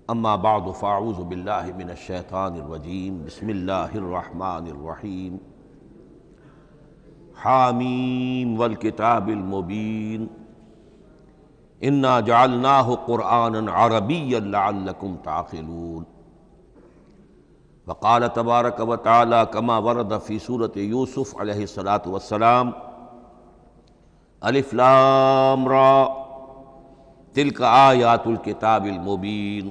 اما بعد فاعوذ باللہ من الشیطان الرجیم بسم اللہ الرحمن الرحیم حامیم والکتاب المبین انا جعلناہ قرآنا عربیا لعلکم تعقلون وقال تبارک وتعالی کما ورد فی سورۃ یوسف علیہ الصلاۃ والسلام الف لام را تلک آیات الکتاب المبین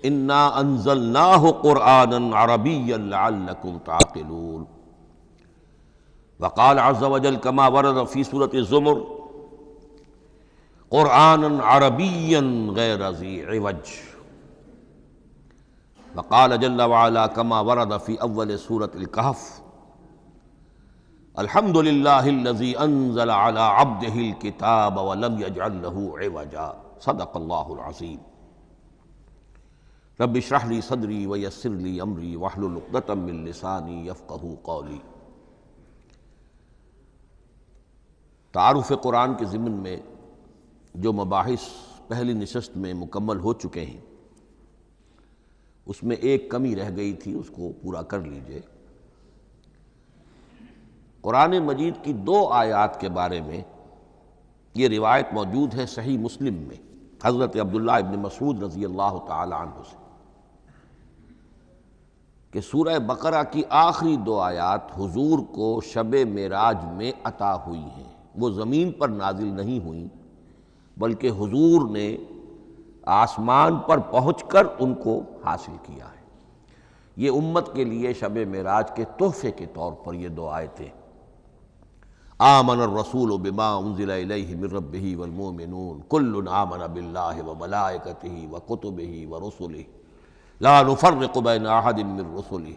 انا انزلناہ قرآنا عربیا لعلکم تعقلون وقال عز وجل كما ورد في سورة الزمر قرآنا عربيا غير ذي عوج وقال جل وعلا كما ورد في أول سورة الكهف الحمد لله الذي أنزل على عبده الكتاب ولم يجعل له عوجا صدق الله العظيم رب اشرح لي صدري ويسر لي أمري واحلل عقدة من لساني يفقهوا قولي۔ تعارف قرآن کے ضمن میں جو مباحث پہلی نشست میں مکمل ہو چکے ہیں اس میں ایک کمی رہ گئی تھی، اس کو پورا کر لیجئے۔ قرآن مجید کی 2 آیات کے بارے میں یہ روایت موجود ہے صحیح مسلم میں حضرت عبداللہ ابن مسعود رضی اللہ تعالی عنہ سے کہ سورہ بقرہ کی آخری 2 آیات حضور کو شب معراج میں عطا ہوئی ہیں، وہ زمین پر نازل نہیں ہوئیں بلکہ حضور نے آسمان پر پہنچ کر ان کو حاصل کیا ہے۔ یہ امت کے لیے شب معراج کے تحفے کے طور پر یہ 2 آیتیں آمن الرسول بما انزل الیہ من ربہ والمؤمنون کل آمن باللہ وملائکتہ وکتبہ ورسلہ لا نفرق بین احد من رسلہ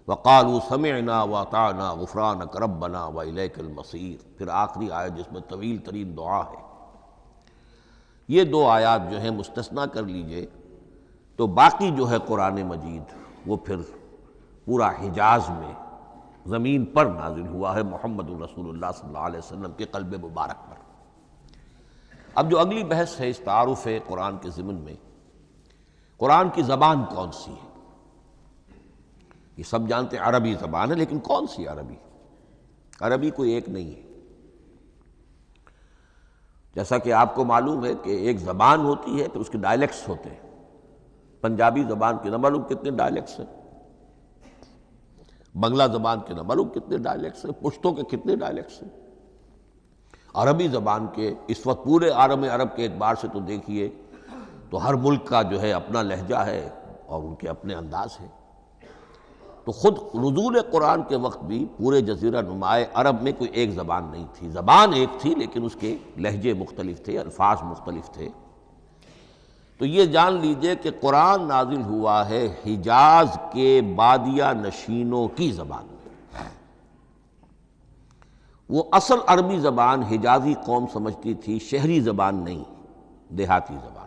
وقالوا سمعنا واطعنا غفرانک ربنا والیک المصیر، پھر آخری آیت جس میں طویل ترین دعا ہے۔ یہ 2 آیات جو ہیں مستثنیٰ کر لیجئے تو باقی جو ہے قرآن مجید وہ پھر پورا حجاز میں زمین پر نازل ہوا ہے محمد رسول اللہ صلی اللہ علیہ وسلم کے قلب مبارک پر۔ اب جو اگلی بحث ہے اس تعارف قرآن کے ضمن میں، قرآن کی زبان کون سی ہے؟ یہ سب جانتے ہیں عربی زبان ہے، لیکن کون سی عربی؟ عربی کوئی ایک نہیں ہے۔ جیسا کہ آپ کو معلوم ہے کہ ایک زبان ہوتی ہے پھر اس کے ڈائلیکٹس ہوتے ہیں۔ پنجابی زبان کے نہ معلوم کتنے ڈائلیکٹس ہیں، بنگلہ زبان کے نہ معلوم کتنے ڈائلیکٹس ہیں، پشتو کے کتنے ڈائلیکٹس ہیں۔ عربی زبان کے اس وقت پورے عالم عرب کے اعتبار سے تو دیکھیے تو ہر ملک کا جو ہے اپنا لہجہ ہے اور ان کے اپنے انداز ہے۔ تو خود نزول قرآن کے وقت بھی پورے جزیرہ نماء عرب میں کوئی ایک زبان نہیں تھی، زبان ایک تھی لیکن اس کے لہجے مختلف تھے، الفاظ مختلف تھے۔ تو یہ جان لیجئے کہ قرآن نازل ہوا ہے حجاز کے بادیہ نشینوں کی زبان میں۔ وہ اصل عربی زبان حجازی قوم سمجھتی تھی، شہری زبان نہیں، دیہاتی زبان۔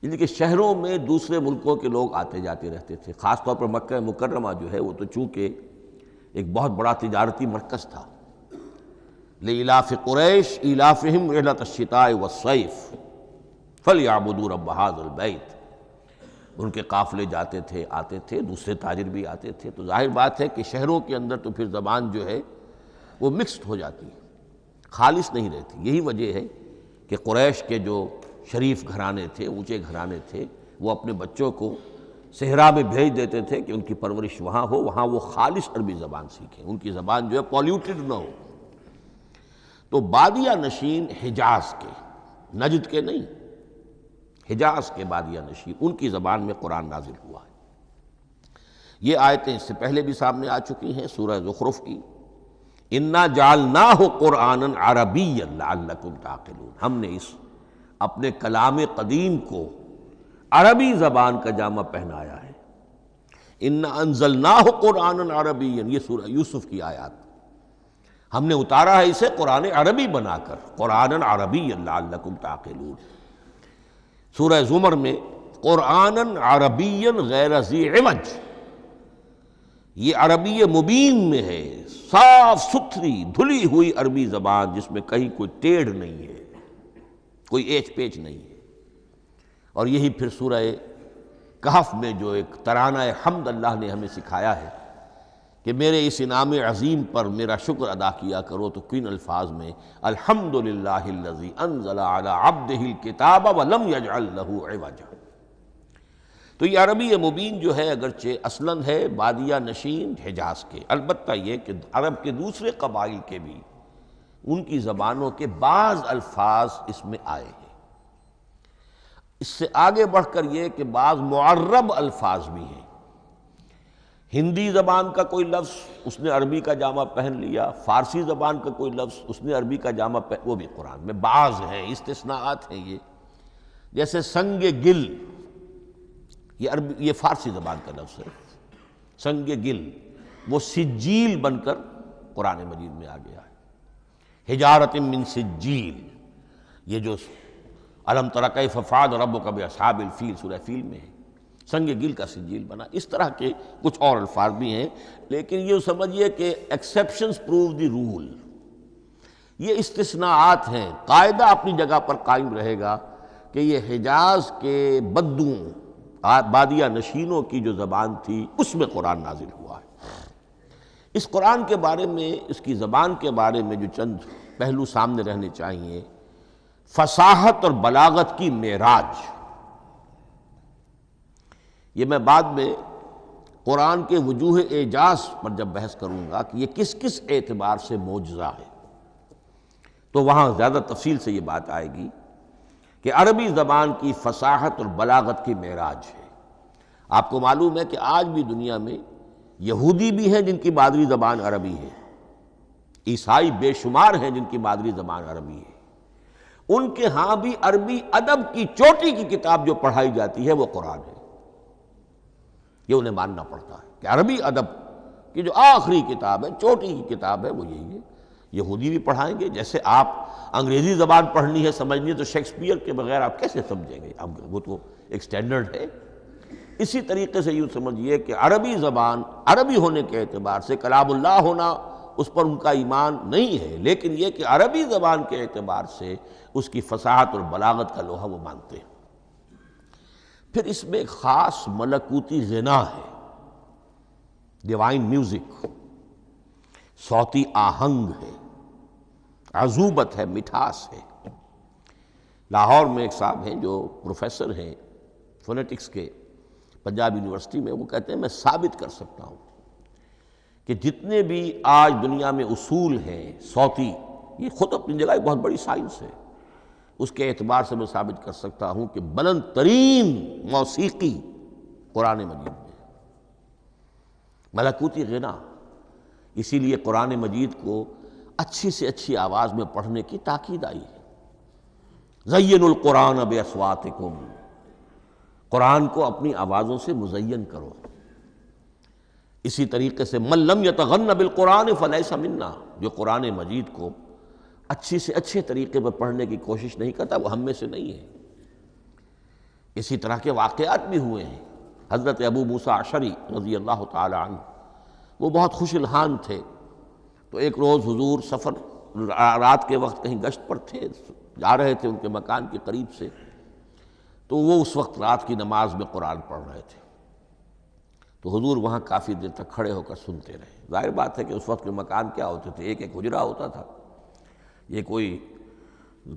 یعنی کہ شہروں میں دوسرے ملکوں کے لوگ آتے جاتے رہتے تھے، خاص طور پر مکہ مکرمہ جو ہے وہ تو چونکہ ایک بہت بڑا تجارتی مرکز تھا۔ لإلاف قریش ایلافہم رحلۃ الشتاء والصیف فلیعبدوا رب ھذا البیت، ان کے قافلے جاتے تھے، آتے تھے، دوسرے تاجر بھی آتے تھے۔ تو ظاہر بات ہے کہ شہروں کے اندر تو پھر زبان جو ہے وہ مکسڈ ہو جاتی ہے، خالص نہیں رہتی۔ یہی وجہ ہے کہ قریش کے جو شریف گھرانے تھے، اونچے گھرانے تھے، وہ اپنے بچوں کو صحرا میں بھیج دیتے تھے کہ ان کی پرورش وہاں ہو، وہاں وہ خالص عربی زبان سیکھیں، ان کی زبان جو ہے پولیوٹڈ نہ ہو۔ تو بادیہ نشین حجاز کے، نجد کے نہیں، حجاز کے بادیہ نشین، ان کی زبان میں قرآن نازل ہوا ہے۔ یہ آیتیں اس سے پہلے بھی سامنے آ چکی ہیں سورہ زخرف کی، انا جعلناہ قرآنا عربیا لعلکم تعقلون، ہم نے اس اپنے کلام قدیم کو عربی زبان کا جامہ پہنایا ہے۔ انا انزلناہ قرآنا عربیا، یہ سورہ یوسف کی آیات، ہم نے اتارا ہے اسے قرآن عربی بنا کر، قرآنا عربیا لعلکم تعقلون۔ سورہ زمر میں قرآنا عربیا غیر ذی عوج، یہ عربی مبین میں ہے، صاف ستھری دھلی ہوئی عربی زبان جس میں کہیں کوئی ٹیڑھ نہیں ہے، کوئی ایچ پیچ نہیں ہے۔ اور یہی پھر سورہ کہف میں جو ایک ترانہ حمد اللہ نے ہمیں سکھایا ہے کہ میرے اس انعام عظیم پر میرا شکر ادا کیا کرو، تو کن الفاظ میں الحمدللہ الذی انزل علی عبدہ الکتاب ولم یجعل لہ عوجا۔ تو یہ عربی مبین جو ہے اگرچہ اصلاً ہے بادیہ نشین حجاز کے، البتہ یہ کہ عرب کے دوسرے قبائل کے بھی ان کی زبانوں کے بعض الفاظ اس میں آئے ہیں۔ اس سے آگے بڑھ کر یہ کہ بعض معرب الفاظ بھی ہیں، ہندی زبان کا کوئی لفظ اس نے عربی کا جامہ پہن لیا، فارسی زبان کا کوئی لفظ اس نے عربی کا جامہ وہ بھی قرآن میں بعض ہیں، استثناءات ہیں یہ۔ جیسے سنگ گل، یہ فارسی زبان کا لفظ ہے، سنگ گل، وہ سجیل بن کر قرآن مجید میں آ گیا ہے، حجارۃ من سجیل، یہ جو الم تر کیف فعل ربک باصحاب الفیل سورہ فیل میں ہے، سنگ گل کا سجیل بنا۔ اس طرح کے کچھ اور الفاظ بھی ہیں، لیکن یہ سمجھیے کہ ایکسیپشنز پروو دی رول، یہ استثناءات ہیں، قاعدہ اپنی جگہ پر قائم رہے گا کہ یہ حجاز کے بدوں بادیہ نشینوں کی جو زبان تھی اس میں قرآن نازل ہوا ہے۔ اس قرآن کے بارے میں، اس کی زبان کے بارے میں جو چند پہلو سامنے رہنے چاہیے، فصاحت اور بلاغت کی معراج، یہ میں بعد میں قرآن کے وجوہ اعجاز پر جب بحث کروں گا کہ یہ کس کس اعتبار سے معجزہ ہے، تو وہاں زیادہ تفصیل سے یہ بات آئے گی کہ عربی زبان کی فصاحت اور بلاغت کی معراج ہے۔ آپ کو معلوم ہے کہ آج بھی دنیا میں یہودی بھی ہیں جن کی مادری زبان عربی ہے، عیسائی بے شمار ہیں جن کی مادری زبان عربی ہے، ان کے ہاں بھی عربی ادب کی چوٹی کی کتاب جو پڑھائی جاتی ہے وہ قرآن ہے۔ یہ انہیں ماننا پڑتا ہے کہ عربی ادب کی جو آخری کتاب ہے، چوٹی کی کتاب ہے، وہ یہی ہے۔ یہودی بھی پڑھائیں گے، جیسے آپ انگریزی زبان پڑھنی ہے، سمجھنی ہے، تو شیکسپیئر کے بغیر آپ کیسے سمجھیں گے؟ اب وہ تو ایک سٹینڈرڈ ہے۔ اسی طریقے سے یوں سمجھیے کہ عربی زبان عربی ہونے کے اعتبار سے کلام اللہ ہونا اس پر ان کا ایمان نہیں ہے، لیکن یہ کہ عربی زبان کے اعتبار سے اس کی فصاحت اور بلاغت کا لوہا وہ مانتے ہیں۔ پھر اس میں ایک خاص ملکوتی غنا ہے، ڈیوائن میوزک، صوتی آہنگ ہے، عذوبت ہے، مٹھاس ہے۔ لاہور میں ایک صاحب ہیں جو پروفیسر ہیں فونیٹکس کے پنجاب یونیورسٹی میں، وہ کہتے ہیں میں ثابت کر سکتا ہوں کہ جتنے بھی آج دنیا میں اصول ہیں صوتی، یہ خود اپنی جگہ ایک بہت بڑی سائنس ہے، اس کے اعتبار سے میں ثابت کر سکتا ہوں کہ بلند ترین موسیقی قرآن مجید میں ہے، ملکوتی غنا۔ اسی لیے قرآن مجید کو اچھی سے اچھی آواز میں پڑھنے کی تاکید آئی ہے۔ زینوا القرآن باصواتکم، قرآن کو اپنی آوازوں سے مزین کرو۔ اسی طریقے سے من لم یتغن بالقرآن فلیس منا، جو قرآن مجید کو اچھی سے اچھے طریقے پر پڑھنے کی کوشش نہیں کرتا وہ ہم میں سے نہیں ہے۔ اسی طرح کے واقعات بھی ہوئے ہیں۔ حضرت ابو موسیٰ اشعری رضی اللہ تعالی عنہ، وہ بہت خوش الحان تھے، تو ایک روز حضور سفر رات کے وقت کہیں گشت پر تھے، جا رہے تھے ان کے مکان کے قریب سے، تو وہ اس وقت رات کی نماز میں قرآن پڑھ رہے تھے، تو حضور وہاں کافی دیر تک کھڑے ہو کر سنتے رہے۔ ظاہر بات ہے کہ اس وقت کے مکان کیا ہوتے تھے، ایک ایک حجرہ ہوتا تھا، یہ کوئی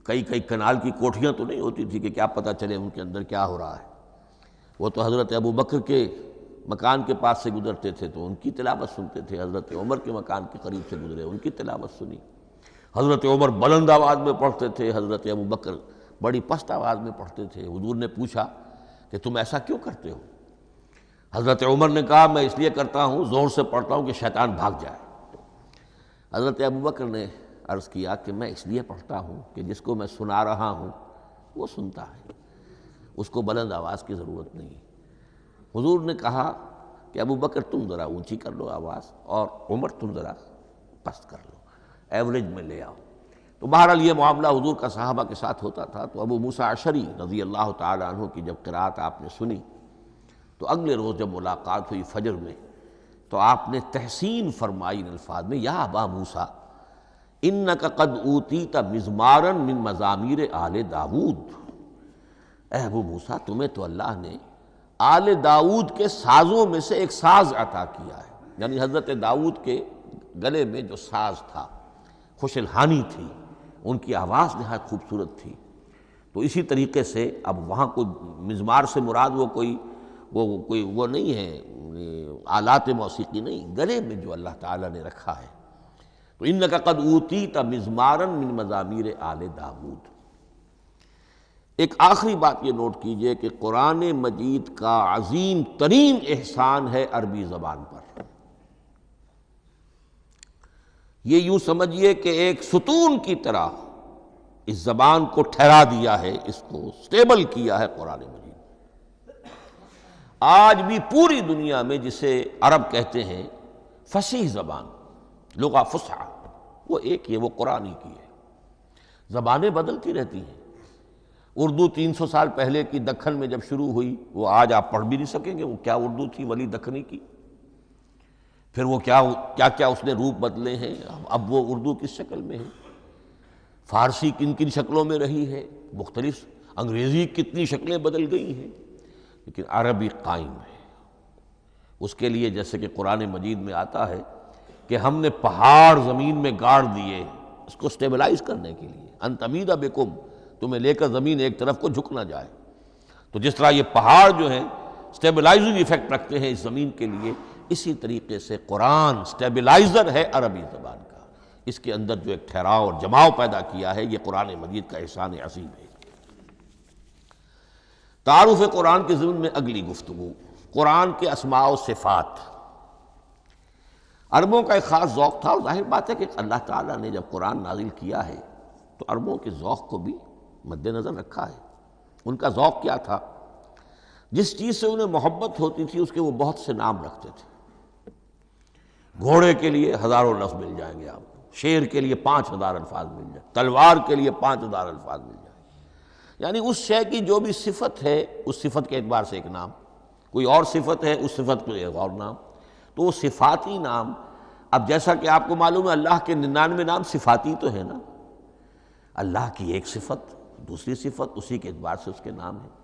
کئی کنال کی کوٹھیاں تو نہیں ہوتی تھی کہ کیا پتہ چلے ان کے اندر کیا ہو رہا ہے۔ وہ تو حضرت ابو بکر کے مکان کے پاس سے گزرتے تھے تو ان کی تلاوت سنتے تھے، حضرت عمر کے مکان کے قریب سے گزرے ان کی تلاوت سنی۔ حضرت عمر بلند آواز میں پڑھتے تھے، حضرت ابو بکر بڑی پست آواز میں پڑھتے تھے۔ حضور نے پوچھا کہ تم ایسا کیوں کرتے ہو؟ حضرت عمر نے کہا میں اس لیے کرتا ہوں، زور سے پڑھتا ہوں کہ شیطان بھاگ جائے۔ حضرت ابو بکر نے عرض کیا کہ میں اس لیے پڑھتا ہوں کہ جس کو میں سنا رہا ہوں وہ سنتا ہے، اس کو بلند آواز کی ضرورت نہیں۔ حضور نے کہا کہ ابو بکر تم ذرا اونچی کر لو آواز، اور عمر تم ذرا پست کر لو، ایوریج میں لے آؤ۔ تو بہرحال یہ معاملہ حضور کا صحابہ کے ساتھ ہوتا تھا۔ تو ابو موسیٰ اشعری رضی اللہ تعالی عنہ کی جب قرأت آپ نے سنی تو اگلے روز جب ملاقات ہوئی فجر میں، تو آپ نے تحسین فرمائی ان الفاظ میں، یا ابا موسیٰ انک قد اوتیت مزمارا من مزامیر آل داود، اے ابو موسیٰ تمہیں تو اللہ نے آل داؤد کے سازوں میں سے ایک ساز عطا کیا ہے، یعنی حضرت داؤد کے گلے میں جو ساز تھا، خوش الحانی تھی، ان کی آواز نہایت خوبصورت تھی۔ تو اسی طریقے سے اب وہاں کوئی مزمار سے مراد وہ نہیں ہے، آلات موسیقی نہیں، گلے میں جو اللہ تعالیٰ نے رکھا ہے۔ تو انک قد اوتیت مزمارا من مزامیر آل داؤد۔ ایک آخری بات یہ نوٹ کیجئے کہ قرآن مجید کا عظیم ترین احسان ہے عربی زبان پر۔ یہ یوں سمجھیے کہ ایک ستون کی طرح اس زبان کو ٹھہرا دیا ہے، اس کو سٹیبل کیا ہے قرآن مجید۔ آج بھی پوری دنیا میں جسے عرب کہتے ہیں فصیح زبان، لغہ فصحی، وہ ایک ہے، وہ قرآن ہی کی ہے۔ زبانیں بدلتی رہتی ہیں۔ اردو 300 سال پہلے کی دکن میں جب شروع ہوئی، وہ آج آپ پڑھ بھی نہیں سکیں گے وہ کیا اردو تھی ولی دکنی کی۔ پھر وہ کیا اس نے روپ بدلے ہیں، اب وہ اردو کس شکل میں ہے، فارسی کن کن شکلوں میں رہی ہے، مختلف، انگریزی کتنی شکلیں بدل گئی ہیں، لیکن عربی قائم ہے۔ اس کے لیے جیسے کہ قرآن مجید میں آتا ہے کہ ہم نے پہاڑ زمین میں گاڑ دیے اس کو سٹیبلائز کرنے کے لیے، ان تمید بکم، تمہیں لے کر زمین ایک طرف کو جھک نہ جائے۔ تو جس طرح یہ پہاڑ جو ہیں سٹیبلائزنگ ایفیکٹ رکھتے ہیں اس زمین کے لیے، اسی طریقے سے قرآن سٹیبلائزر ہے عربی زبان کا۔ اس کے اندر جو ایک ٹھہراؤ اور جماؤ پیدا کیا ہے، یہ قرآن مجید کا احسان عظیم ہے۔ تعارف قرآن کے ضمن میں اگلی گفتگو، قرآن کے اسماء و صفات۔ عربوں کا ایک خاص ذوق تھا، اور ظاہر بات ہے کہ اللہ تعالیٰ نے جب قرآن نازل کیا ہے تو عربوں کے ذوق کو بھی مد نظر رکھا ہے۔ ان کا ذوق کیا تھا؟ جس چیز سے انہیں محبت ہوتی تھی اس کے وہ بہت سے نام رکھتے تھے۔ گھوڑے کے لیے ہزاروں لفظ مل جائیں گے آپ کو، شیر کے لیے 5000 الفاظ مل جائیں، تلوار کے لیے 5000 الفاظ مل جائیں، یعنی اس شے کی جو بھی صفت ہے اس صفت کے اعتبار سے ایک نام، کوئی اور صفت ہے اس صفت کے ایک اور نام۔ تو وہ صفاتی نام، اب جیسا کہ آپ کو معلوم ہے اللہ کے 99 نام صفاتی تو ہے نا، اللہ کی ایک صفت دوسری صفت، اسی کے اعتبار سے اس کے نام ہیں۔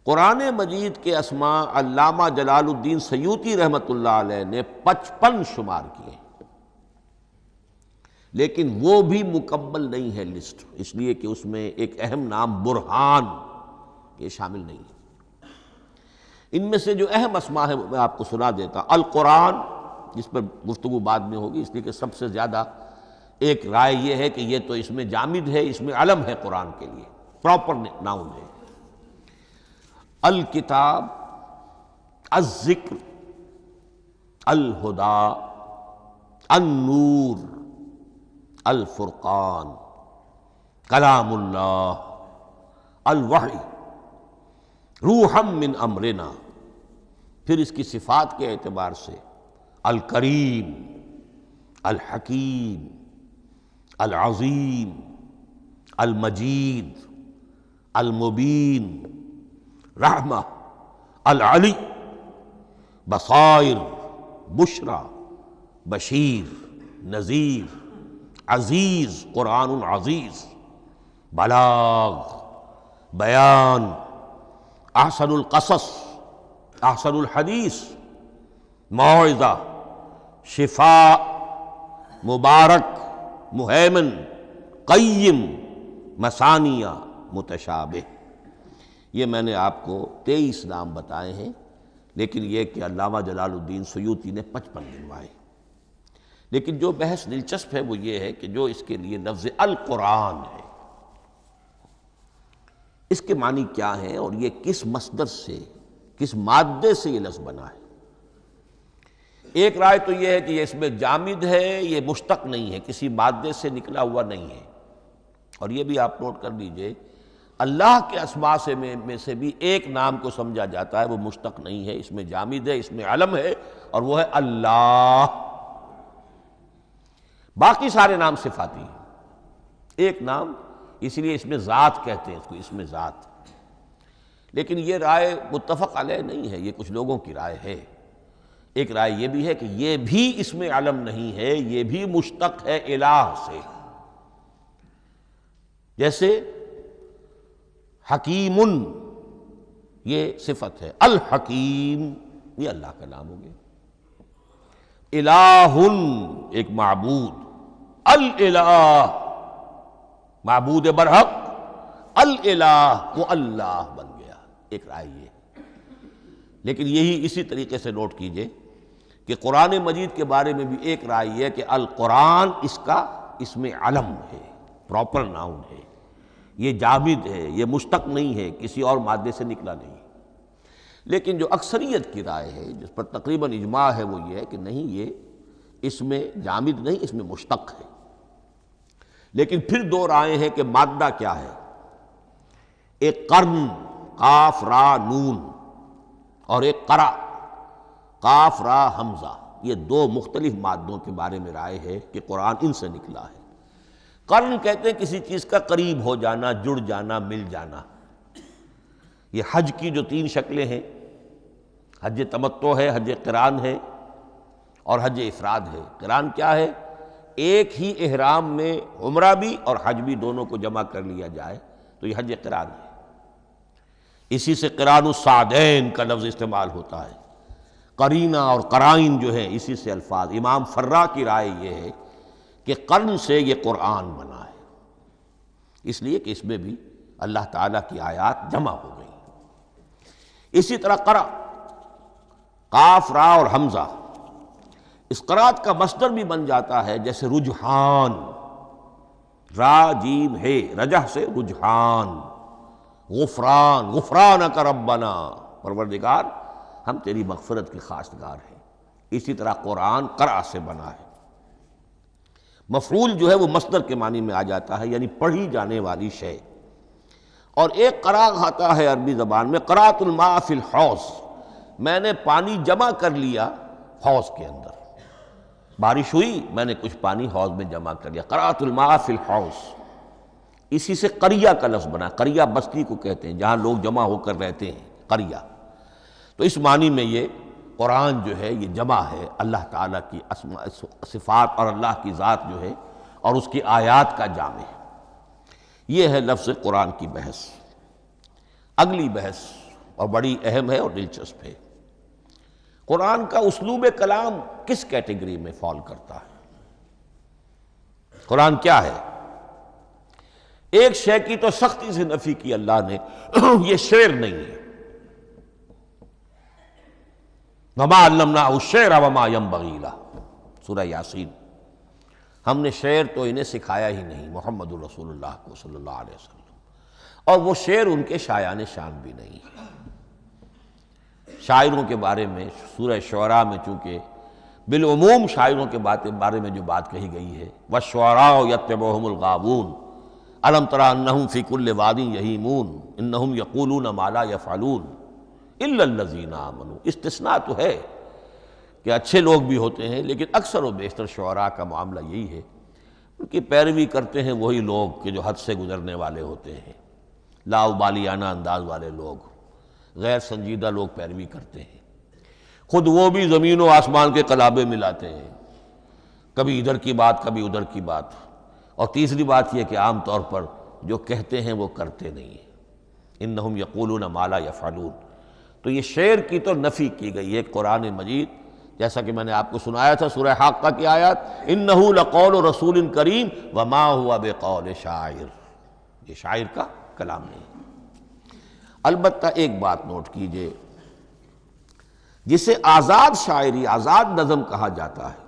قرآن مجید کے اسماء علامہ جلال الدین سیوطی رحمۃ اللہ علیہ نے 55 شمار کیے، لیکن وہ بھی مکمل نہیں ہے لسٹ، اس لیے کہ اس میں ایک اہم نام برہان یہ شامل نہیں ہے۔ ان میں سے جو اہم اسماء ہے وہ میں آپ کو سنا دیتا۔ القرآن، جس پر گفتگو بعد میں ہوگی، اس لیے کہ سب سے زیادہ ایک رائے یہ ہے کہ یہ تو اس میں جامد ہے، اس میں علم ہے قرآن کے لیے، پراپر ناؤن ہے۔ الکتاب، الذکر، الہدی، النور، الفرقان، کلام اللہ، الوحی، روحا من امرنا۔ پھر اس کی صفات کے اعتبار سے الکریم، الحکیم، العظیم، المجید، المبین، رحمہ، العلی، بصائر، بشرا، بشیر، نذیر، عزیز، قرآن عزیز، بلاغ، بیان، احسن القصص، احسن الحدیث، موعظہ، شفاء، مبارک، مہیمن، قیم، مثانیہ، متشابہ۔ یہ میں نے آپ کو 23 نام بتائے ہیں، لیکن یہ کہ علامہ جلال الدین سیوطی نے 55 گنوائے۔ لیکن جو بحث دلچسپ ہے وہ یہ ہے کہ جو اس کے لیے لفظ القرآن ہے، اس کے معنی کیا ہے اور یہ کس مصدر سے، کس مادے سے یہ لفظ بنا ہے۔ ایک رائے تو یہ ہے کہ یہ اس میں جامد ہے، یہ مشتق نہیں ہے، کسی مادے سے نکلا ہوا نہیں ہے۔ اور یہ بھی آپ نوٹ کر لیجئے، اللہ کے اسماء میں سے بھی ایک نام کو سمجھا جاتا ہے وہ مشتق نہیں ہے، اس میں جامد ہے، اس میں علم ہے، اور وہ ہے اللہ۔ باقی سارے نام صفاتی ہیں، ایک نام، اس لیے اس میں ذات کہتے ہیں، اس کو اس میں ذات۔ لیکن یہ رائے متفق علیہ نہیں ہے، یہ کچھ لوگوں کی رائے ہے۔ ایک رائے یہ بھی ہے کہ یہ بھی اس میں علم نہیں ہے، یہ بھی مشتق ہے الہ سے۔ جیسے حکیم یہ صفت ہے، الحکیم یہ اللہ کا نام ہو گیا، الہ ایک معبود، الالہ معبود برحق، الالہ وہ اللہ بن گیا، ایک رائے یہ۔ لیکن یہی اسی طریقے سے نوٹ کیجئے کہ قرآن مجید کے بارے میں بھی ایک رائے یہ ہے کہ القرآن اس کا اسم علم ہے، پراپر ناؤن ہے، یہ جامد ہے، یہ مشتق نہیں ہے، کسی اور مادے سے نکلا نہیں۔ لیکن جو اکثریت کی رائے ہے، جس پر تقریباً اجماع ہے، وہ یہ ہے کہ نہیں، یہ اس میں جامد نہیں، اس میں مشتق ہے۔ لیکن پھر دو رائے ہیں کہ مادہ کیا ہے۔ ایک قرن قاف را نون اور ایک قرا قاف را حمزہ، یہ دو مختلف مادوں کے بارے میں رائے ہے کہ قرآن ان سے نکلا ہے۔ قرن کہتے ہیں کسی چیز کا قریب ہو جانا، جڑ جانا، مل جانا۔ یہ حج کی جو تین شکلیں ہیں، حج تمتع ہے، حج قران ہے اور حج افراد ہے۔ قران کیا ہے؟ ایک ہی احرام میں عمرہ بھی اور حج بھی دونوں کو جمع کر لیا جائے تو یہ حج قران ہے۔ اسی سے قران الصعدین کا لفظ استعمال ہوتا ہے۔ قرینہ اور قرائن جو ہے اسی سے الفاظ۔ امام فرا کی رائے یہ ہے کہ قرن سے یہ قرآن بنا ہے، اس لیے کہ اس میں بھی اللہ تعالیٰ کی آیات جمع ہو گئی۔ اسی طرح قرأ قاف را اور حمزہ، اس قرات کا مصدر بھی بن جاتا ہے، جیسے رجحان، را جیم ہے، رجح سے رجحان، غفران، غفرانک ربنا، پروردگار ہم تیری مغفرت کے خواستگار ہیں۔ اسی طرح قرآن قرأ سے بنا ہے۔ مفعول جو ہے وہ مصدر کے معنی میں آ جاتا ہے، یعنی پڑھی جانے والی شے۔ اور ایک قرأ آتا ہے عربی زبان میں، قرأت الماء فی الحوض، میں نے پانی جمع کر لیا حوض کے اندر، بارش ہوئی میں نے کچھ پانی حوض میں جمع کر لیا، قرأت الماء فی الحوض۔ اسی سے قریہ کا لفظ بنا، قریہ بستی کو کہتے ہیں جہاں لوگ جمع ہو کر رہتے ہیں، قریہ۔ تو اس معنی میں یہ قرآن جو ہے یہ جمع ہے اللہ تعالیٰ کی اسماء صفات اور اللہ کی ذات جو ہے اور اس کی آیات کا جامع ہے۔ یہ ہے لفظ قرآن کی بحث۔ اگلی بحث اور بڑی اہم ہے اور دلچسپ ہے، قرآن کا اسلوب کلام کس کیٹیگری میں فال کرتا ہے؟ قرآن کیا ہے؟ ایک شے کی تو سختی سے نفی کی اللہ نے، یہ شعر نہیں ہے، وَمَا عَلَّمْنَاهُ الشِّعْرَ وَمَا يَنبَغِي لَهُ، سورہ یاسین۔ ہم نے شعر تو انہیں سکھایا ہی نہیں، محمد الرسول اللہ کو صلی اللہ علیہ وسلم، اور وہ شعر ان کے شایان شان بھی نہیں۔ شاعروں کے بارے میں سورہ شعراء میں چونکہ بالعموم شاعروں کے بارے میں جو بات کہی گئی ہے، وَالشُّعَرَاءُ يَتَّبِعُهُمُ الْغَاوُونَ أَلَمْ تَرَ أَنَّهُمْ فِي كُلِّ وَادٍ يَهِيمُونَ إِنَّهُمْ يَقُولُونَ مَا لَا يَفْعَلُونَ إِلَّا الَّذِينَ آمَنُوا۔ استثناء تو ہے کہ اچھے لوگ بھی ہوتے ہیں، لیکن اکثر و بیشتر شعراء کا معاملہ یہی ہے، ان کی پیروی کرتے ہیں وہی لوگ کہ جو حد سے گزرنے والے ہوتے ہیں، لاؤبالیانہ انداز والے لوگ، غیر سنجیدہ لوگ پیروی کرتے ہیں۔ خود وہ بھی زمین و آسمان کے قلابے ملاتے ہیں، کبھی ادھر کی بات کبھی ادھر کی بات۔ اور تیسری بات یہ کہ عام طور پر جو کہتے ہیں وہ کرتے نہیں ہیں، انہم یقولون ما لا یفعلون۔ تو یہ شعر کی تو نفی کی گئی ہے قرآن مجید، جیسا کہ میں نے آپ کو سنایا تھا سورہ حاقہ کی آیات، انہ لقول رسول کریم وما هو بقول شاعر، یہ شاعر کا کلام نہیں۔ البتہ ایک بات نوٹ کیجئے، جسے آزاد شاعری، آزاد نظم کہا جاتا ہے،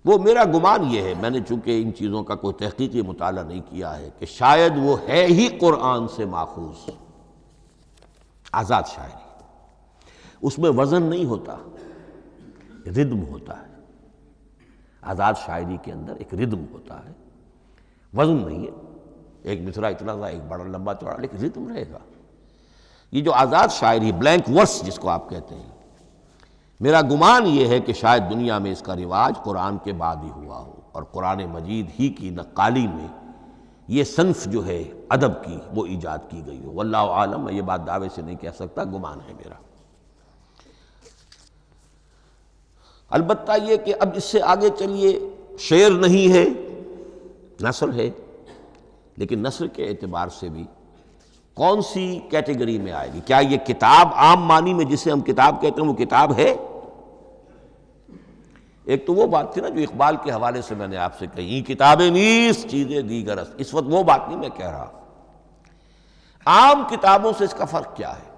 وہ میرا گمان یہ ہے، میں نے چونکہ ان چیزوں کا کوئی تحقیقی مطالعہ نہیں کیا ہے، کہ شاید وہ ہے ہی قرآن سے ماخوذ آزاد شاعری۔ اس میں وزن نہیں ہوتا، ردم ہوتا ہے۔ آزاد شاعری کے اندر ایک ردم ہوتا ہے، وزن نہیں ہے، ایک مصرع اتنا سا، ایک بڑا لمبا چوڑا، لیکن ردم رہے گا۔ یہ جو آزاد شاعری، بلینک ورس جس کو آپ کہتے ہیں، میرا گمان یہ ہے کہ شاید دنیا میں اس کا رواج قرآن کے بعد ہی ہوا ہو، اور قرآن مجید ہی کی نقالی میں یہ صنف جو ہے ادب کی وہ ایجاد کی گئی ہو۔ واللہ عالم، میں یہ بات دعوے سے نہیں کہہ سکتا، گمان ہے میرا۔ البتہ یہ کہ اب اس سے آگے چلیے، شعر نہیں ہے، نثر ہے، لیکن نثر کے اعتبار سے بھی کون سی کیٹیگری میں آئے گی؟ کیا یہ کتاب عام معنی میں جسے ہم کتاب کہتے ہیں وہ کتاب ہے؟ ایک تو وہ بات تھی نا جو اقبال کے حوالے سے میں نے آپ سے کہی، کتابیں نیست چیزیں دیگر است، اس وقت وہ بات نہیں میں کہہ رہا۔ عام کتابوں سے اس کا فرق کیا ہے؟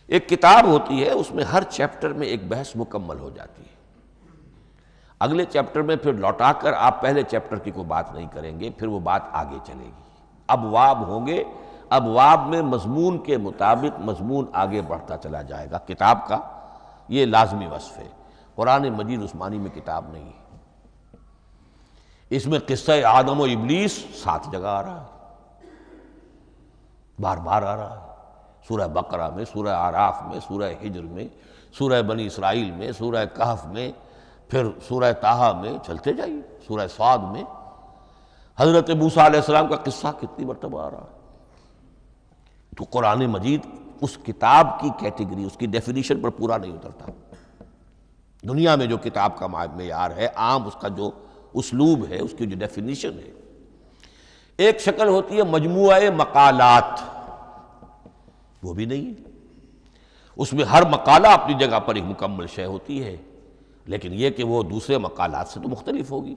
ایک کتاب ہوتی ہے، اس میں ہر چیپٹر میں ایک بحث مکمل ہو جاتی ہے، اگلے چیپٹر میں پھر لوٹا کر آپ پہلے چیپٹر کی کوئی بات نہیں کریں گے، پھر وہ بات آگے چلے گی، ابواب ہوں گے، ابواب میں مضمون کے مطابق مضمون آگے بڑھتا چلا جائے گا۔ کتاب کا یہ لازمی وصف ہے۔ قرآن مجید عثمانی میں کتاب نہیں ہے، اس میں قصہ آدم و ابلیس 7 جگہ آ رہا ہے، بار بار آ رہا ہے، سورہ بقرہ میں، سورہ اعراف میں، سورہ حجر میں، سورہ بنی اسرائیل میں، سورہ کہف میں، پھر سورہ طٰہٰ میں، چلتے جائیے، سورہ صاد میں حضرت موسیٰ علیہ السلام کا قصہ کتنی مرتبہ آ رہا ہے۔ تو قرآن مجید اس کتاب کی کیٹیگری، اس کی ڈیفینیشن پر پورا نہیں اترتا۔ دنیا میں جو کتاب کا معیار ہے، عام اس کا جو اسلوب ہے، اس کی جو ڈیفینیشن ہے، ایک شکل ہوتی ہے مجموعہ مقالات، وہ بھی نہیں ہے، اس میں ہر مقالہ اپنی جگہ پر ایک مکمل شے ہوتی ہے، لیکن یہ کہ وہ دوسرے مقالات سے تو مختلف ہوگی،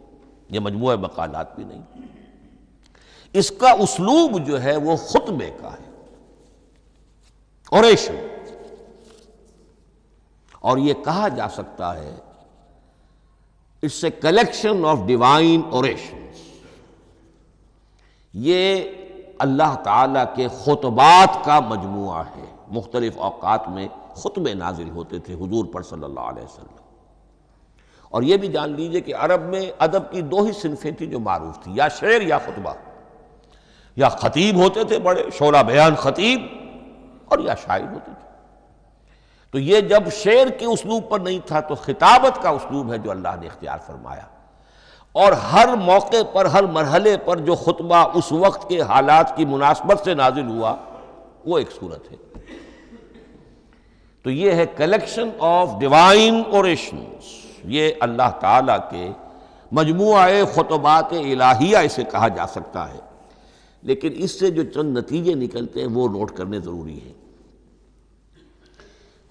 یہ مجموعہ مقالات بھی نہیں۔ اس کا اسلوب جو ہے وہ خطبے کا ہے، اوریشن، اور یہ کہا جا سکتا ہے it's a collection of divine orations, یہ اللہ تعالیٰ کے خطبات کا مجموعہ ہے۔ مختلف اوقات میں خطبے نازل ہوتے تھے حضور پر صلی اللہ علیہ وسلم، اور یہ بھی جان لیجئے کہ عرب میں ادب کی 2 ہی صنفیں تھیں جو معروف تھیں، یا شعر یا خطبہ، یا خطیب ہوتے تھے بڑے شعرا بیان خطیب، اور یا شاعر ہوتے تھے۔ تو یہ جب شعر کے اسلوب پر نہیں تھا تو خطابت کا اسلوب ہے جو اللہ نے اختیار فرمایا، اور ہر موقع پر، ہر مرحلے پر جو خطبہ اس وقت کے حالات کی مناسبت سے نازل ہوا وہ ایک صورت ہے۔ تو یہ ہے کلیکشن آف ڈیوائن اوریشنز، یہ اللہ تعالیٰ کے مجموعہ خطبات الہیہ اسے کہا جا سکتا ہے، لیکن اس سے جو چند نتیجے نکلتے ہیں وہ نوٹ کرنے ضروری ہیں۔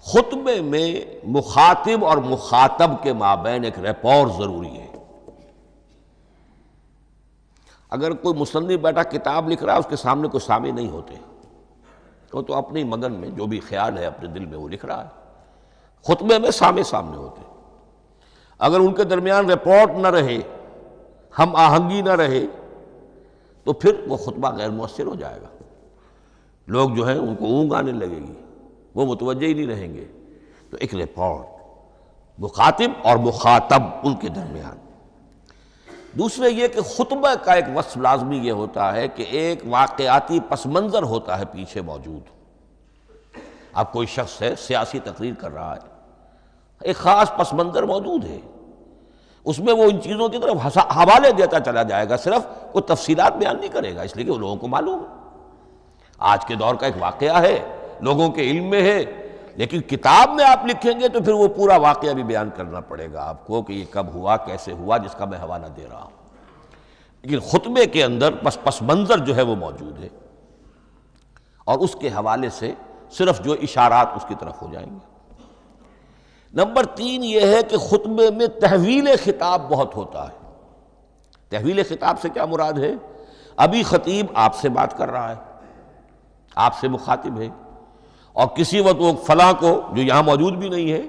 خطبے میں مخاطب اور مخاطب کے مابین ایک ریپور ضروری ہے۔ اگر کوئی مصنف بیٹا کتاب لکھ رہا ہے، اس کے سامنے کوئی سامع نہیں ہوتے، وہ تو اپنی مگن میں جو بھی خیال ہے اپنے دل میں وہ لکھ رہا ہے۔ خطبے میں سامع سامنے ہوتے، اگر ان کے درمیان رپورٹ نہ رہے، ہم آہنگی نہ رہے، تو پھر وہ خطبہ غیر مؤثر ہو جائے گا، لوگ جو ہیں ان کو اونگ آنے لگے گی، وہ متوجہ ہی نہیں رہیں گے۔ تو ایک رپورٹ مخاطب اور مخاطب ان کے درمیان۔ دوسرے یہ کہ خطبہ کا ایک وصف لازمی یہ ہوتا ہے کہ ایک واقعاتی پس منظر ہوتا ہے پیچھے موجود۔ اب کوئی شخص ہے سیاسی تقریر کر رہا ہے، ایک خاص پس منظر موجود ہے، اس میں وہ ان چیزوں کی طرف حوالے دیتا چلا جائے گا، صرف کوئی تفصیلات بیان نہیں کرے گا، اس لیے کہ وہ لوگوں کو معلوم ہے آج کے دور کا ایک واقعہ ہے، لوگوں کے علم میں ہے، لیکن کتاب میں آپ لکھیں گے تو پھر وہ پورا واقعہ بھی بیان کرنا پڑے گا آپ کو کہ یہ کب ہوا، کیسے ہوا، جس کا میں حوالہ دے رہا ہوں۔ لیکن خطبے کے اندر پس منظر جو ہے وہ موجود ہے، اور اس کے حوالے سے صرف جو اشارات اس کی طرف ہو جائیں گے۔ نمبر 3 یہ ہے کہ خطبے میں تحویل خطاب بہت ہوتا ہے۔ تحویل خطاب سے کیا مراد ہے؟ ابھی خطیب آپ سے بات کر رہا ہے، آپ سے مخاطب ہے، اور کسی وقت وہ فلاں کو جو یہاں موجود بھی نہیں ہے،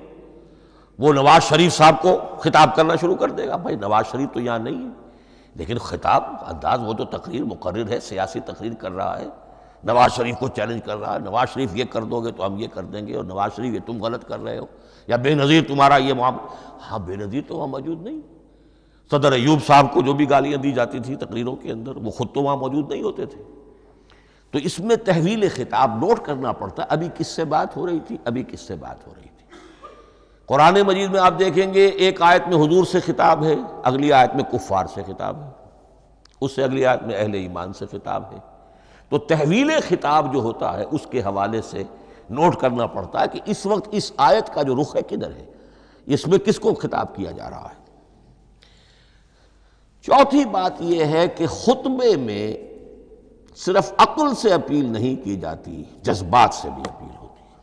وہ نواز شریف صاحب کو خطاب کرنا شروع کر دے گا۔ بھائی نواز شریف تو یہاں نہیں ہے، لیکن خطاب انداز وہ تو تقریر مقرر ہے، سیاسی تقریر کر رہا ہے، نواز شریف کو چیلنج کر رہا ہے، نواز شریف یہ کر دو گے تو ہم یہ کر دیں گے، اور نواز شریف یہ تم غلط کر رہے ہو، یا بے نظیر تمہارا یہ معاملہ۔ ہاں بے نظیر تو وہاں موجود نہیں، صدر ایوب صاحب کو جو بھی گالیاں دی جاتی تھی تقریروں کے اندر، وہ خود تو وہاں موجود نہیں ہوتے تھے۔ تو اس میں تحویل خطاب نوٹ کرنا پڑتا ہے، ابھی کس سے بات ہو رہی تھی، ابھی کس سے بات ہو رہی تھی۔ قرآن مجید میں آپ دیکھیں گے ایک آیت میں حضور سے خطاب ہے، اگلی آیت میں کفار سے خطاب ہے، اس سے اگلی آیت میں اہل ایمان سے خطاب ہے۔ تو تحویل خطاب جو ہوتا ہے اس کے حوالے سے نوٹ کرنا پڑتا ہے کہ اس وقت اس آیت کا جو رخ ہے کدھر ہے، اس میں کس کو خطاب کیا جا رہا ہے۔ چوتھی بات یہ ہے کہ خطبے میں صرف عقل سے اپیل نہیں کی جاتی، جذبات سے بھی اپیل ہوتی ہے۔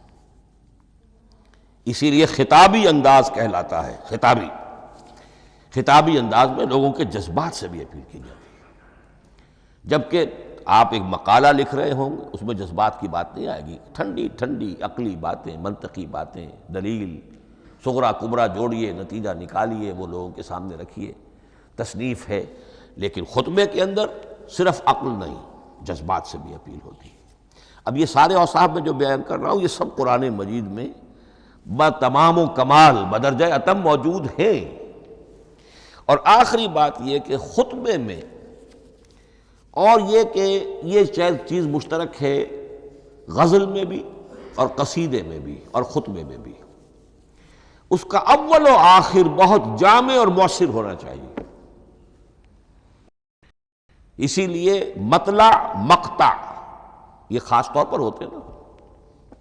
اسی لیے خطابی انداز کہلاتا ہے، خطابی انداز میں لوگوں کے جذبات سے بھی اپیل کی جاتی ہے۔ جبکہ آپ ایک مقالہ لکھ رہے ہوں گے، اس میں جذبات کی بات نہیں آئے گی، ٹھنڈی ٹھنڈی عقلی باتیں، منطقی باتیں، دلیل صغرا کبرا جوڑیے، نتیجہ نکالیے، وہ لوگوں کے سامنے رکھیے، تصنیف ہے۔ لیکن خطبے کے اندر صرف عقل نہیں، جذبات سے بھی اپیل ہوتی ہے۔ اب یہ سارے اوصاف میں جو بیان کر رہا ہوں، یہ سب قرآن مجید میں بتمام و کمال بدرجہ اتم موجود ہیں۔ اور آخری بات یہ کہ خطبے میں، اور یہ کہ یہ چیز مشترک ہے غزل میں بھی اور قصیدے میں بھی اور خطبے میں بھی، اس کا اول و آخر بہت جامع اور مؤثر ہونا چاہیے۔ اسی لیے مطلع مقطع یہ خاص طور پر ہوتے ہیں نا۔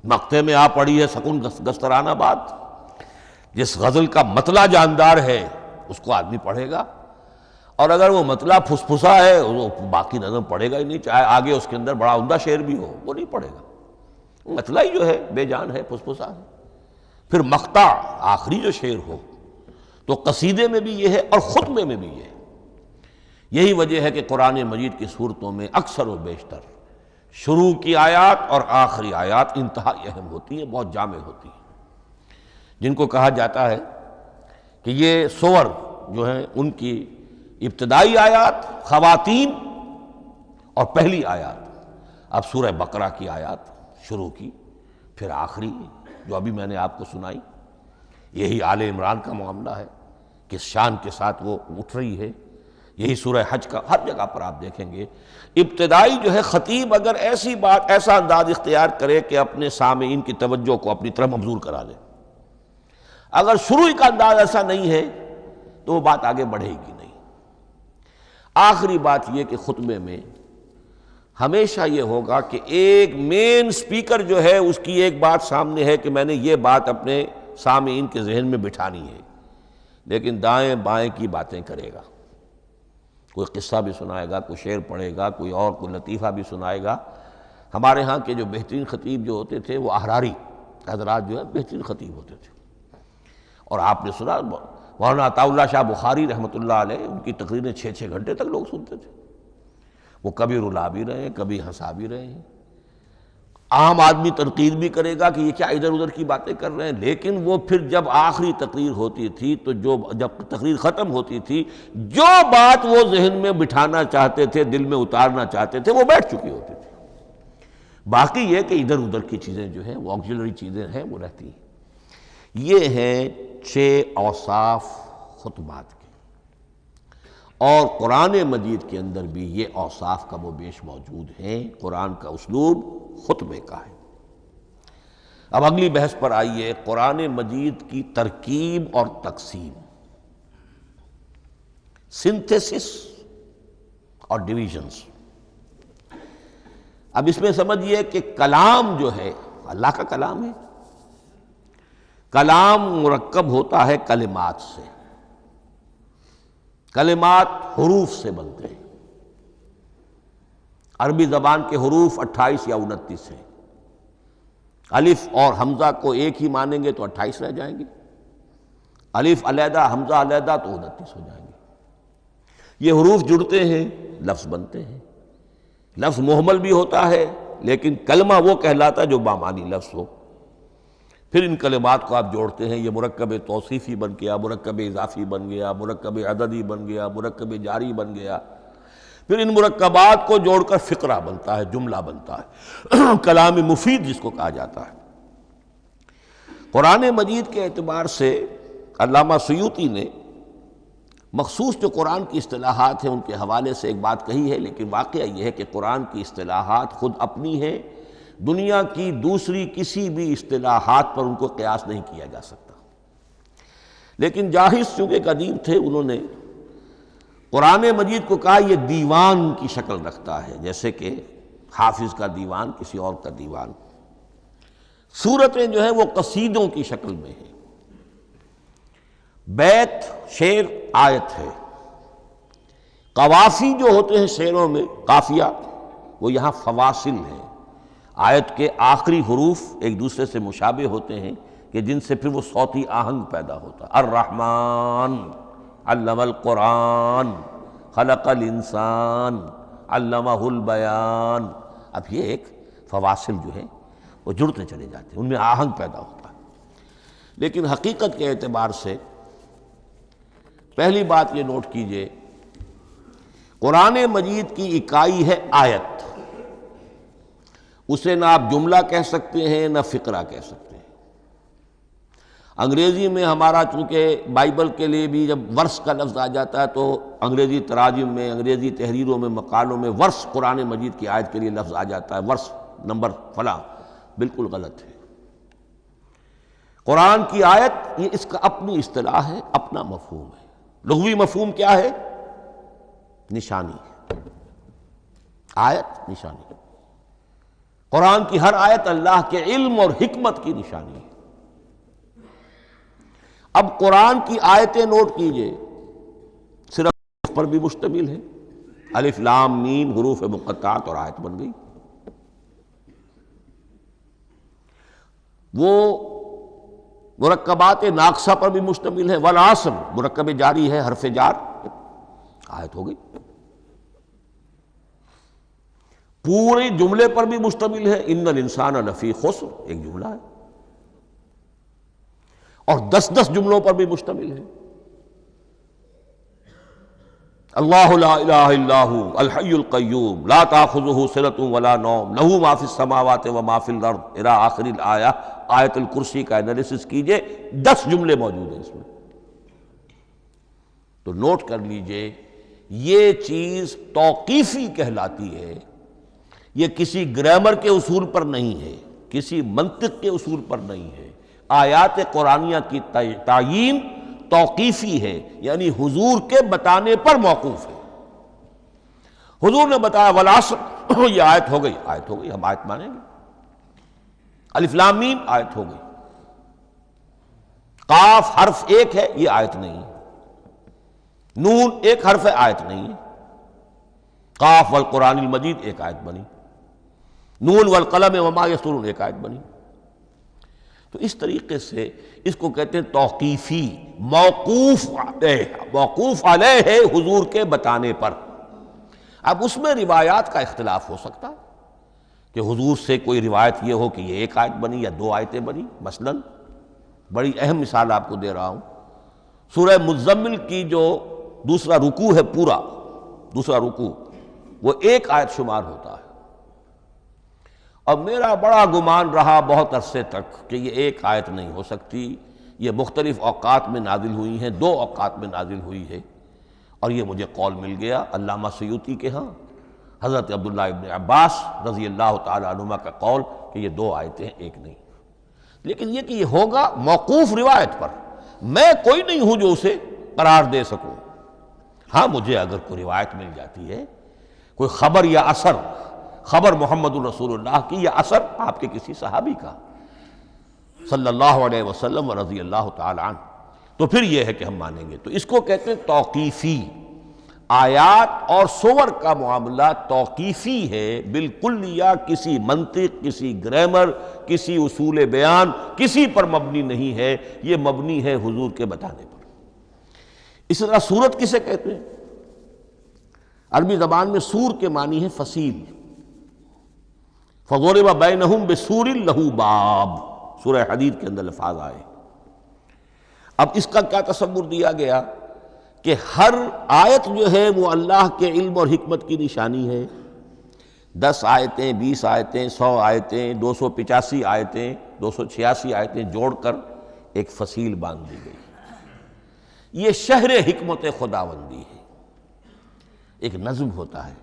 مقطع میں آپ پڑھی ہے سکون گسترانہ بات، جس غزل کا مطلع جاندار ہے اس کو آدمی پڑھے گا، اور اگر وہ مطلع پھسپھسا ہے وہ باقی نظم پڑھے گا ہی نہیں، چاہے آگے اس کے اندر بڑا عمدہ شعر بھی ہو وہ نہیں پڑھے گا۔ مطلع ہی جو ہے بے جان ہے، پھسپھسا ہے۔ پھر مقطع آخری جو شعر ہو، تو قصیدے میں بھی یہ ہے اور خطبے میں بھی یہ ہے۔ یہی وجہ ہے کہ قرآن مجید کی صورتوں میں اکثر و بیشتر شروع کی آیات اور آخری آیات انتہائی اہم ہوتی ہیں، بہت جامع ہوتی ہیں، جن کو کہا جاتا ہے کہ یہ سور جو ہیں ان کی ابتدائی آیات، خواتین اور پہلی آیات۔ اب سورہ بقرہ کی آیات شروع کی، پھر آخری جو ابھی میں نے آپ کو سنائی، یہی آل عمران کا معاملہ ہے، کس شان کے ساتھ وہ اٹھ رہی ہے۔ یہی سورہ حج کا ہر جگہ پر آپ دیکھیں گے ابتدائی جو ہے خطیب اگر ایسی بات، ایسا انداز اختیار کرے کہ اپنے سامعین کی توجہ کو اپنی طرف مبذول کرا دے، اگر شروع کا انداز ایسا نہیں ہے تو وہ بات آگے بڑھے گی نہیں۔ آخری بات یہ کہ خطبے میں ہمیشہ یہ ہوگا کہ ایک مین سپیکر جو ہے اس کی ایک بات سامنے ہے کہ میں نے یہ بات اپنے سامعین کے ذہن میں بٹھانی ہے، لیکن دائیں بائیں کی باتیں کرے گا، کوئی قصہ بھی سنائے گا، کوئی شعر پڑھے گا، کوئی لطیفہ بھی سنائے گا۔ ہمارے ہاں کے جو بہترین خطیب جو ہوتے تھے وہ احراری حضرات جو ہے بہترین خطیب ہوتے تھے، اور آپ نے سنا مولانا عطا اللہ شاہ بخاری رحمۃ اللہ علیہ، ان کی تقریریں 6 گھنٹے تک لوگ سنتے تھے۔ وہ کبھی رلا بھی رہے ہیں، کبھی ہنسا بھی رہے ہیں، عام آدمی تنقید بھی کرے گا کہ یہ کیا ادھر ادھر کی باتیں کر رہے ہیں، لیکن وہ پھر جب آخری تقریر ہوتی تھی تو جب تقریر ختم ہوتی تھی، جو بات وہ ذہن میں بٹھانا چاہتے تھے، دل میں اتارنا چاہتے تھے، وہ بیٹھ چکی ہوتی تھی۔ باقی یہ کہ ادھر ادھر کی چیزیں جو ہیں وہ آکسیلری چیزیں ہیں وہ رہتی ہیں۔ یہ ہیں 6 اوصاف خطبات کے، اور قرآن مجید کے اندر بھی یہ اوصاف کم و بیش موجود ہیں۔ قرآن کا اسلوب خطبے کا ہے۔ اب اگلی بحث پر آئیے، قرآن مجید کی ترکیب اور تقسیم، سنتھیسس اور ڈویژنز۔ اب اس میں سمجھیے کہ کلام جو ہے اللہ کا کلام ہے، کلام مرکب ہوتا ہے کلمات سے، کلمات حروف سے بنتے ہیں۔ عربی زبان کے حروف 28 یا 29 ہیں، الف اور حمزہ کو ایک ہی مانیں گے تو 28 رہ جائیں گے، الف علیحدہ حمزہ علیحدہ تو 29 ہو جائیں گے۔ یہ حروف جڑتے ہیں، لفظ بنتے ہیں۔ لفظ محمل بھی ہوتا ہے، لیکن کلمہ وہ کہلاتا جو بامانی لفظ ہو۔ پھر ان کلمات کو آپ جوڑتے ہیں، یہ مرکب توصیفی بن گیا، مرکب اضافی بن گیا، مرکب عددی بن گیا، مرکب جاری بن گیا۔ پھر ان مرکبات کو جوڑ کر فقرہ بنتا ہے، جملہ بنتا ہے، کلام مفید جس کو کہا جاتا ہے۔ قرآن مجید کے اعتبار سے علامہ سیوطی نے مخصوص جو قرآن کی اصطلاحات ہیں ان کے حوالے سے ایک بات کہی ہے، لیکن واقعہ یہ ہے کہ قرآن کی اصطلاحات خود اپنی ہیں، دنیا کی دوسری کسی بھی اصطلاحات پر ان کو قیاس نہیں کیا جا سکتا۔ لیکن جاہز چونکہ ایک ادیب تھے، انہوں نے قرآن مجید کو کہا یہ دیوان کی شکل رکھتا ہے، جیسے کہ حافظ کا دیوان، کسی اور کا دیوان۔ سورتیں جو ہیں وہ قصیدوں کی شکل میں ہیں، بیت شعر آیت ہے، قوافی جو ہوتے ہیں شعروں میں قافیہ، وہ یہاں فواصل ہیں، آیت کے آخری حروف ایک دوسرے سے مشابہ ہوتے ہیں کہ جن سے پھر وہ صوتی آہنگ پیدا ہوتا ہے۔ الرحمن علم القرآن خلق الانسان علمہ البیان۔ اب یہ ایک فواصل جو ہیں وہ جڑتے چلے جاتے ہیں، ان میں آہنگ پیدا ہوتا ہے۔ لیکن حقیقت کے اعتبار سے پہلی بات یہ نوٹ کیجئے، قرآن مجید کی اکائی ہے آیت، اسے نہ آپ جملہ کہہ سکتے ہیں نہ فقرہ کہہ سکتے ہیں۔ انگریزی میں ہمارا چونکہ بائبل کے لیے بھی جب ورس کا لفظ آ جاتا ہے تو انگریزی تراجم میں، انگریزی تحریروں میں، مقالوں میں ورس قرآن مجید کی آیت کے لیے لفظ آ جاتا ہے، ورس نمبر فلاں، بالکل غلط ہے۔ قرآن کی آیت یہ اس کا اپنی اصطلاح ہے، اپنا مفہوم ہے۔ لغوی مفہوم کیا ہے؟ نشانی، آیت نشانی۔ قرآن کی ہر آیت اللہ کے علم اور حکمت کی نشانی ہے۔ اب قرآن کی آیتیں نوٹ کیجئے، صرف حروف پر بھی مشتمل ہے، الف لام میم حروف مقطعات اور آیت بن گئی۔ وہ مرکبات ناقصہ پر بھی مشتمل ہے، والعصر مرکب جاری ہے، حرف جار، آیت ہو گئی۔ پورے جملے پر بھی مشتمل ہے، ان الانسان لفی خسر، ایک جملہ ہے، اور 10 جملوں پر بھی مشتمل ہے۔ اللہ لا الہ الا ھو الحی القیوم لا تاخذہ سنۃ ولا نوم لہ ما فی السماوات وما فی الارض الی آخر الآیہ۔ آیت الکرسی کا انالیسس کیجئے، 10 جملے موجود ہیں اس میں۔ تو نوٹ کر لیجئے، یہ چیز توقیفی کہلاتی ہے، یہ کسی گرامر کے اصول پر نہیں ہے، کسی منطق کے اصول پر نہیں ہے۔ آیات قرآنیہ کی تعیین توقیفی ہے، یعنی حضور کے بتانے پر موقوف ہے۔ حضور نے بتایا والعصر، یہ آیت ہو گئی، آیت ہو گئی، ہم آیت مانیں گے۔ الف لام میم آیت ہو گئی۔ قاف حرف ایک ہے، یہ آیت نہیں ہے۔ نون ایک حرف ہے، آیت نہیں ہے۔ قاف والقرآن المجید ایک آیت بنی، نون والقلم وما یسطرون ایک آیت بنی۔ تو اس طریقے سے اس کو کہتے ہیں توقیفی، موقوف علیہ ہے حضور کے بتانے پر۔ اب اس میں روایات کا اختلاف ہو سکتا ہے کہ حضور سے کوئی روایت یہ ہو کہ یہ ایک آیت بنی یا 2 آیتیں بنی۔ مثلا بڑی اہم مثال آپ کو دے رہا ہوں، سورہ مزمل کی جو دوسرا رکوع ہے، پورا دوسرا رکوع، وہ 1 آیت شمار ہوتا ہے۔ اور میرا بڑا گمان رہا بہت عرصے تک کہ یہ 1 آیت نہیں ہو سکتی، یہ مختلف اوقات میں نازل ہوئی ہیں، 2 اوقات میں نازل ہوئی ہے۔ اور یہ مجھے قول مل گیا علامہ سیوطی کے ہاں، حضرت عبداللہ ابن عباس رضی اللہ تعالی عنہما کا قول کہ یہ 2 آیتیں ہیں، 1 نہیں۔ لیکن یہ کہ یہ ہوگا موقوف روایت پر، میں کوئی نہیں ہوں جو اسے قرار دے سکوں۔ ہاں مجھے اگر کوئی روایت مل جاتی ہے، کوئی خبر یا اثر، خبر محمد الرسول اللہ کی یا اثر آپ کے کسی صحابی کا صلی اللہ علیہ وسلم و رضی اللہ تعالی عنہ، تو پھر یہ ہے کہ ہم مانیں گے۔ تو اس کو کہتے ہیں توقیفی۔ آیات اور سور کا معاملہ توقیفی ہے بالکل، یا کسی منطق، کسی گرامر، کسی اصول بیان، کسی پر مبنی نہیں ہے، یہ مبنی ہے حضور کے بتانے پر۔ اسی طرح سورت کسے کہتے ہیں؟ عربی زبان میں سور کے معنی ہے فصیل۔ فَضُرِبَ بَيْنَهُمْ بِسُورٍ لَهُ بَابٌ، سورہ حدید کے اندر الفاظ آئے۔ اب اس کا کیا تصور دیا گیا کہ ہر آیت جو ہے وہ اللہ کے علم اور حکمت کی نشانی ہے۔ 10 آیتیں، 20 آیتیں، 100 آیتیں، 285 آیتیں، 286 آیتیں جوڑ کر ایک فصیل باندھ دی گئی۔ یہ شہر حکمت خداوندی ہے، ایک نظم ہوتا ہے۔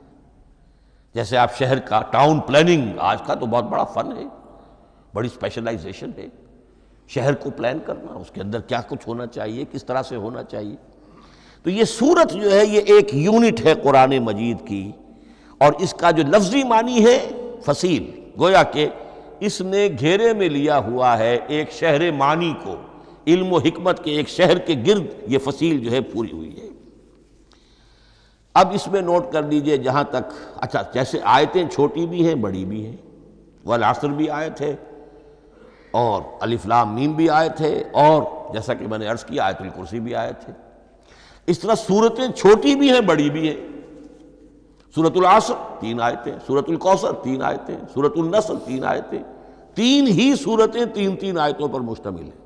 جیسے آپ شہر کا ٹاؤن پلاننگ آج کا تو بہت بڑا فن ہے، بڑی اسپیشلائزیشن ہے، شہر کو پلان کرنا، اس کے اندر کیا کچھ ہونا چاہیے، کس طرح سے ہونا چاہیے۔ تو یہ سورت جو ہے یہ ایک یونٹ ہے قرآن مجید کی، اور اس کا جو لفظی معنی ہے فصیل، گویا کہ اس نے گھیرے میں لیا ہوا ہے ایک شہر معنی کو، علم و حکمت کے ایک شہر کے گرد یہ فصیل جو ہے پوری ہوئی ہے۔ اب اس میں نوٹ کر لیجئے جہاں تک، اچھا جیسے آیتیں چھوٹی بھی ہیں بڑی بھی ہیں، والعصر بھی آیت ہے اور الف لام میم بھی آیت ہے، اور جیسا کہ میں نے عرض کیا آیت الکرسی بھی آیت ہے۔ اس طرح سورتیں چھوٹی بھی ہیں بڑی بھی ہیں۔ سورۃ العصر 3 آیتیں، سورۃ الکوثر 3 آیتیں، سورۃ النصر 3 آیتیں، 3 ہی سورتیں 3 آیتوں پر مشتمل ہیں۔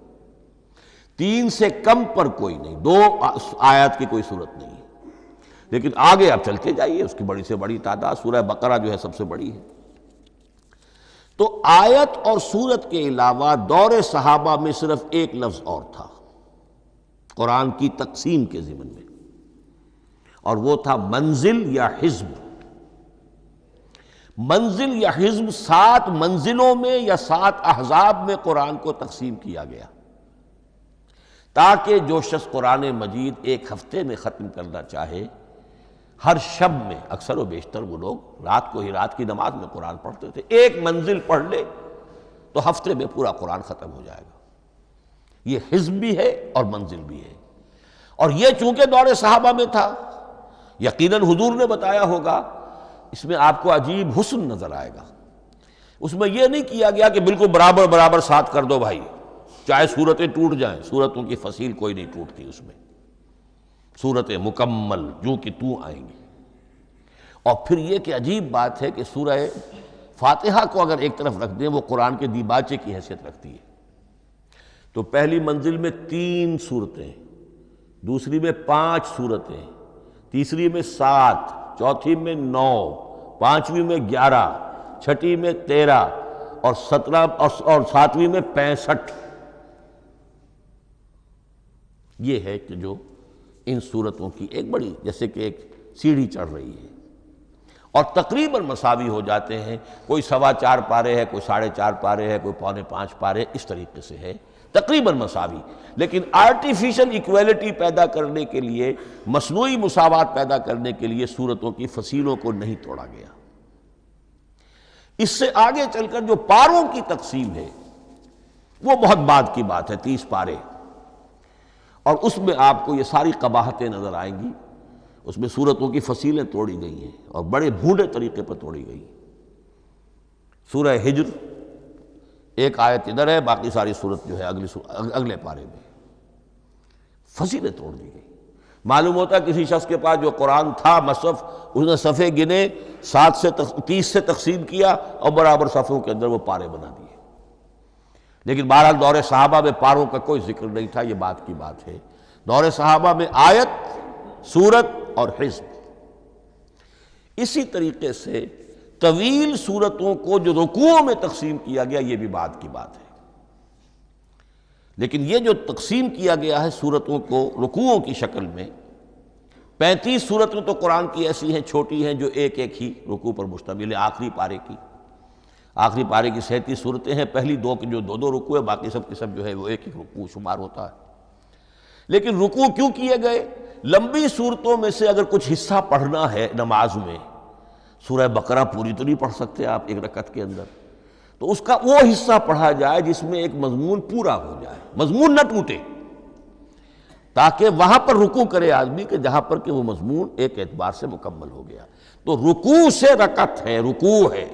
3 سے کم پر کوئی نہیں، 2 آیات کی کوئی صورت نہیں ہے۔ لیکن آگے آپ چلتے جائیے، اس کی بڑی سے بڑی تعداد سورہ بقرہ جو ہے سب سے بڑی ہے۔ تو آیت اور سورت کے علاوہ دور صحابہ میں صرف ایک لفظ اور تھا قرآن کی تقسیم کے ضمن میں، اور وہ تھا منزل یا حزب۔ منزل یا حزب 7 منزلوں میں یا 7 احزاب میں قرآن کو تقسیم کیا گیا، تاکہ جو شخص قرآن مجید ایک ہفتے میں ختم کرنا چاہے، ہر شب میں، اکثر و بیشتر وہ لوگ رات کو ہی رات کی نماز میں قرآن پڑھتے تھے، ایک منزل پڑھ لے تو ہفتے میں پورا قرآن ختم ہو جائے گا۔ یہ حزب بھی ہے اور منزل بھی ہے، اور یہ چونکہ دور صحابہ میں تھا، یقیناً حضور نے بتایا ہوگا، اس میں آپ کو عجیب حسن نظر آئے گا۔ اس میں یہ نہیں کیا گیا کہ بالکل برابر برابر ساتھ کر دو بھائی، چاہے صورتیں ٹوٹ جائیں، صورتوں کی فصیل کوئی نہیں ٹوٹتی، اس میں صورتیں مکمل جو کہ تو آئیں گی۔ اور پھر یہ کہ عجیب بات ہے کہ سورہ فاتحہ کو اگر ایک طرف رکھ دیں، وہ قرآن کے دیباچے کی حیثیت رکھتی ہے، تو پہلی منزل میں 3 سورتیں، دوسری میں 5 سورتیں، تیسری میں 7، چوتھی میں 9، پانچویں میں 11، چھٹی میں 13 اور 17 اور 7ویں میں 65۔ یہ ہے کہ جو ان سورتوں کی ایک بڑی جیسے کہ ایک سیڑھی چڑھ رہی ہے، اور تقریباً مساوی ہو جاتے ہیں، کوئی 4.25 پارے ہے، کوئی 4.5 پارے ہے، کوئی 4.25 پارے، اس طریقے سے ہے، تقریباً مساوی۔ لیکن آرٹیفیشل ایکویلٹی پیدا کرنے کے لیے، مصنوعی مساوات پیدا کرنے کے لیے سورتوں کی فصیلوں کو نہیں توڑا گیا۔ اس سے آگے چل کر جو پاروں کی تقسیم ہے وہ بہت بعد کی بات ہے، 30 پارے، اور اس میں آپ کو یہ ساری قباحتیں نظر آئیں گی۔ اس میں سورتوں کی فصیلیں توڑی گئی ہیں اور بڑے بھونڈے طریقے پر توڑی گئی۔ سورہ ہجر ایک آیت ادھر ہے، باقی ساری سورت جو ہے اگلے پارے میں فصیلیں توڑ دی گئی۔ معلوم ہوتا ہے کسی شخص کے پاس جو قرآن تھا مصحف، اس نے صفحے گنے، 7 سے 30 سے تقسیم کیا اور برابر صفحوں کے اندر وہ پارے بنا دیے۔ لیکن بہرحال دور صحابہ میں پاروں کا کوئی ذکر نہیں تھا، یہ بات کی بات ہے۔ دور صحابہ میں آیت، سورت اور حزب۔ اسی طریقے سے طویل سورتوں کو جو رکوعوں میں تقسیم کیا گیا، یہ بھی بات کی بات ہے۔ لیکن یہ جو تقسیم کیا گیا ہے سورتوں کو رکوعوں کی شکل میں، 35 سورتیں تو قرآن کی ایسی ہیں چھوٹی ہیں جو ایک ایک ہی رکوع پر مشتمل ہے۔ آخری پارے کی 37 سورتیں ہیں، پہلی 2 کی جو 2 رکوع ہے، باقی سب کی سب جو ہے وہ ایک ایک رکوع شمار ہوتا ہے۔ لیکن رکوع کیوں کیے گئے؟ لمبی صورتوں میں سے اگر کچھ حصہ پڑھنا ہے نماز میں، سورہ بقرہ پوری تو نہیں پڑھ سکتے آپ ایک رکعت کے اندر، تو اس کا وہ حصہ پڑھا جائے جس میں ایک مضمون پورا ہو جائے، مضمون نہ ٹوٹے، تاکہ وہاں پر رکوع کرے آدمی کہ جہاں پر کہ وہ مضمون ایک اعتبار سے مکمل ہو گیا۔ تو رکوع سے رکعت ہے، رکوع ہے،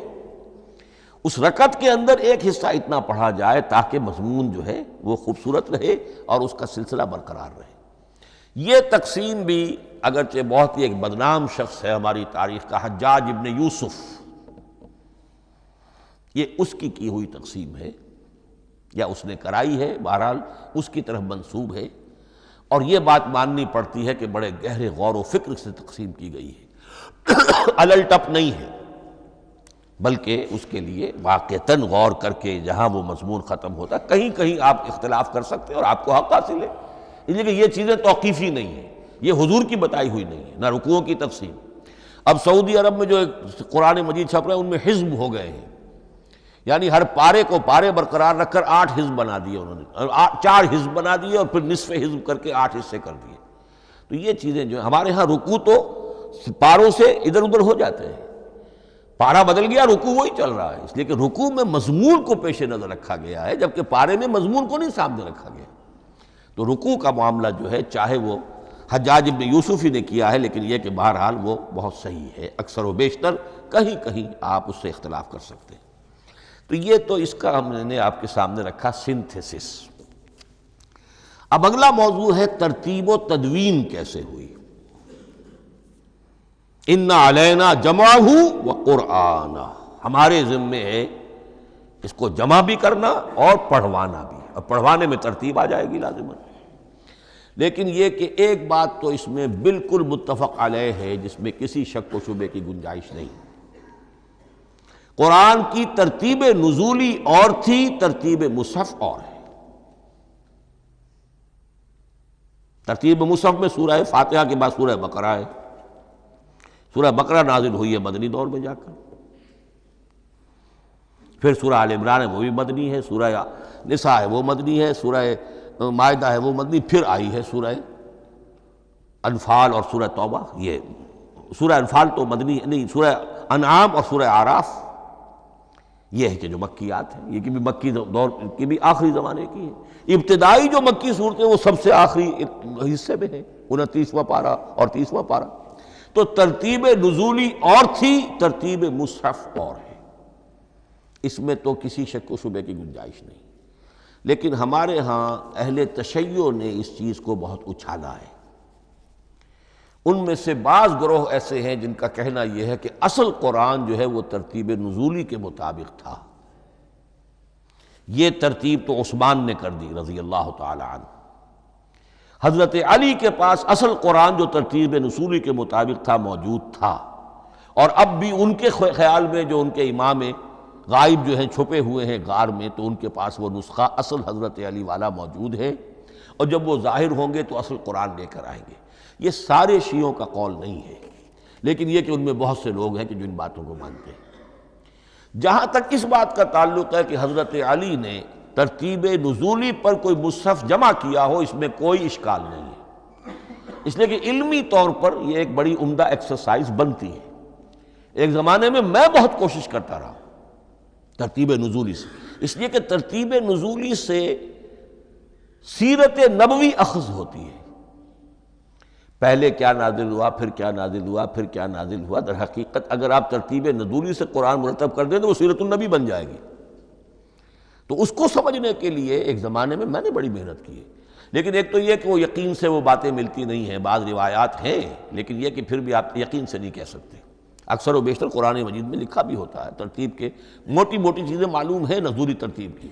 اس رکعت کے اندر ایک حصہ اتنا پڑھا جائے تاکہ مضمون جو ہے وہ خوبصورت رہے اور اس کا سلسلہ برقرار رہے۔ یہ تقسیم بھی اگرچہ بہت ہی ایک بدنام شخص ہے ہماری تاریخ کا، حجاج ابن یوسف، یہ اس کی ہوئی تقسیم ہے یا اس نے کرائی ہے، بہرحال اس کی طرف منسوب ہے، اور یہ بات ماننی پڑتی ہے کہ بڑے گہرے غور و فکر سے تقسیم کی گئی ہے، الل ٹپ نہیں ہے، بلکہ اس کے لیے واقعتاً غور کر کے جہاں وہ مضمون ختم ہوتا ہے، کہیں کہیں آپ اختلاف کر سکتے ہیں اور آپ کو حق حاصل ہے، اس لیے کہ یہ چیزیں توقیفی نہیں ہیں، یہ حضور کی بتائی ہوئی نہیں ہے، نہ رکوعوں کی تقسیم۔ اب سعودی عرب میں جو قرآن مجید چھپ رہے ہیں ان میں حزب ہو گئے ہیں، یعنی ہر پارے کو پارے برقرار رکھ کر 8 حزب بنا دیے انہوں نے، 4 حزب بنا دیے اور پھر نصف حزب کر کے 8 حصے کر دیے۔ تو یہ چیزیں جو ہمارے ہاں رکوع تو پاروں سے ادھر ادھر ہو جاتے ہیں، پارا بدل گیا رکوع وہی چل رہا ہے، اس لیے کہ رکوع میں مضمون کو پیش نظر رکھا گیا ہے، جبکہ پارے میں مضمون کو نہیں سامنے رکھا گیا۔ تو رکوع کا معاملہ جو ہے چاہے وہ حجاج ابن یوسف ہی نے کیا ہے، لیکن یہ کہ بہرحال وہ بہت صحیح ہے، اکثر و بیشتر کہیں کہیں آپ اس سے اختلاف کر سکتے ہیں۔ تو یہ تو اس کا ہم نے آپ کے سامنے رکھا سنتھیسس۔ اب اگلا موضوع ہے ترتیب و تدوین کیسے ہوئی۔ اِنَّ عَلَيْنَا جَمْعَهُ وَقُرْآنَهُ، ہمارے ذمے ہے اس کو جمع بھی کرنا اور پڑھوانا بھی، اور پڑھوانے میں ترتیب آ جائے گی لازماً۔ لیکن یہ کہ ایک بات تو اس میں بالکل متفق علیہ ہے جس میں کسی شک و شبے کی گنجائش نہیں، قرآن کی ترتیب نزولی اور تھی، ترتیب مصحف اور ہے۔ ترتیب مصحف میں سورہ فاتحہ کے بعد سورہ بقرہ ہے، سورہ بقرہ نازل ہوئی ہے مدنی دور میں جا کر، پھر سورہ آل عمران ہے وہ بھی مدنی ہے، سورہ نساء ہے وہ مدنی ہے، سورہ مائدہ ہے وہ مدنی، پھر آئی ہے سورہ انفال اور سورہ توبہ۔ یہ سورہ انفال تو مدنی نہیں، سورہ انعام اور سورہ اعراف یہ ہے کہ جو مکیات ہیں، یہ کہ بھی مکی دور کی بھی آخری زمانے کی ہے۔ ابتدائی جو مکی صورتیں وہ سب سے آخری حصے میں ہے، 29واں پارہ اور 30واں پارہ۔ تو ترتیب نزولی اور تھی، ترتیب مصحف اور ہے، اس میں تو کسی شک و شبے کی گنجائش نہیں۔ لیکن ہمارے ہاں اہل تشیع نے اس چیز کو بہت اچھالا ہے۔ ان میں سے بعض گروہ ایسے ہیں جن کا کہنا یہ ہے کہ اصل قرآن جو ہے وہ ترتیب نزولی کے مطابق تھا، یہ ترتیب تو عثمان نے کر دی رضی اللہ تعالی عنہ۔ حضرت علی کے پاس اصل قرآن جو ترتیب نزولی کے مطابق تھا موجود تھا، اور اب بھی ان کے خیال میں جو ان کے امام غائب جو ہیں چھپے ہوئے ہیں غار میں، تو ان کے پاس وہ نسخہ اصل حضرت علی والا موجود ہے، اور جب وہ ظاہر ہوں گے تو اصل قرآن لے کر آئیں گے۔ یہ سارے شیعوں کا قول نہیں ہے، لیکن یہ کہ ان میں بہت سے لوگ ہیں کہ جو ان باتوں کو مانتے ہیں۔ جہاں تک اس بات کا تعلق ہے کہ حضرت علی نے ترتیب نزولی پر کوئی مصحف جمع کیا ہو، اس میں کوئی اشکال نہیں ہے، اس لیے کہ علمی طور پر یہ ایک بڑی عمدہ ایکسرسائز بنتی ہے۔ ایک زمانے میں میں بہت کوشش کرتا رہا ترتیب نزولی سے، اس لیے کہ ترتیب نزولی سے سیرت نبوی اخذ ہوتی ہے، پہلے کیا نازل ہوا، پھر کیا نازل ہوا، پھر کیا نازل ہوا۔ در حقیقت اگر آپ ترتیب نزولی سے قرآن مرتب کر دیں تو وہ سیرت النبی بن جائے گی۔ تو اس کو سمجھنے کے لیے ایک زمانے میں نے بڑی محنت کی ہے، لیکن ایک تو یہ کہ وہ یقین سے وہ باتیں ملتی نہیں ہیں، بعض روایات ہیں، لیکن یہ کہ پھر بھی آپ یقین سے نہیں کہہ سکتے۔ اکثر و بیشتر قرآن مجید میں لکھا بھی ہوتا ہے، ترتیب کے موٹی موٹی چیزیں معلوم ہیں نزولی ترتیب کی،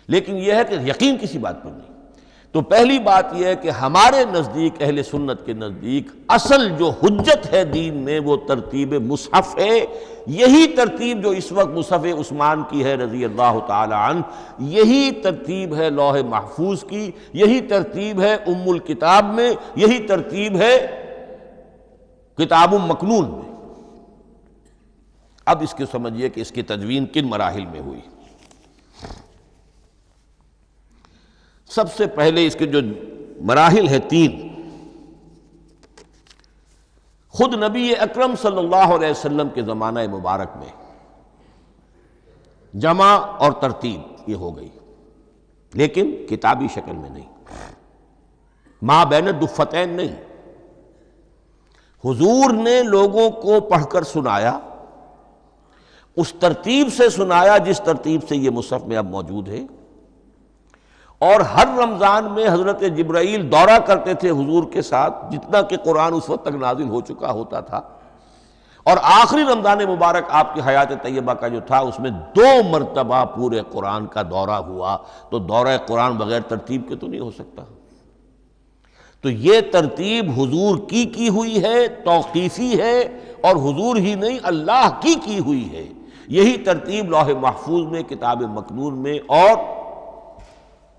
لیکن یہ ہے کہ یقین کسی بات پر نہیں۔ تو پہلی بات یہ ہے کہ ہمارے نزدیک، اہل سنت کے نزدیک، اصل جو حجت ہے دین میں وہ ترتیب مصحف ہے۔ یہی ترتیب جو اس وقت مصحف عثمان کی ہے رضی اللہ تعالی عنہ، یہی ترتیب ہے لوح محفوظ کی، یہی ترتیب ہے ام الکتاب میں، یہی ترتیب ہے کتاب مکنون میں۔ اب اس کے سمجھیے کہ اس کی تدوین کن مراحل میں ہوئی۔ سب سے پہلے اس کے جو مراحل ہیں 3، خود نبی اکرم صلی اللہ علیہ وسلم کے زمانہ مبارک میں جمع اور ترتیب یہ ہو گئی، لیکن کتابی شکل میں نہیں، ما بین الدفتین نہیں۔ حضور نے لوگوں کو پڑھ کر سنایا، اس ترتیب سے سنایا جس ترتیب سے یہ مصحف میں اب موجود ہے، اور ہر رمضان میں حضرت جبرائیل دورہ کرتے تھے حضور کے ساتھ، جتنا کہ قرآن اس وقت تک نازل ہو چکا ہوتا تھا، اور آخری رمضان مبارک آپ کی حیات طیبہ کا جو تھا اس میں 2 مرتبہ پورے قرآن کا دورہ ہوا۔ تو دورہ قرآن بغیر ترتیب کے تو نہیں ہو سکتا۔ تو یہ ترتیب حضور کی ہوئی ہے، توقیفی ہے، اور حضور ہی نہیں اللہ کی ہوئی ہے۔ یہی ترتیب لوح محفوظ میں، کتاب مکنون میں اور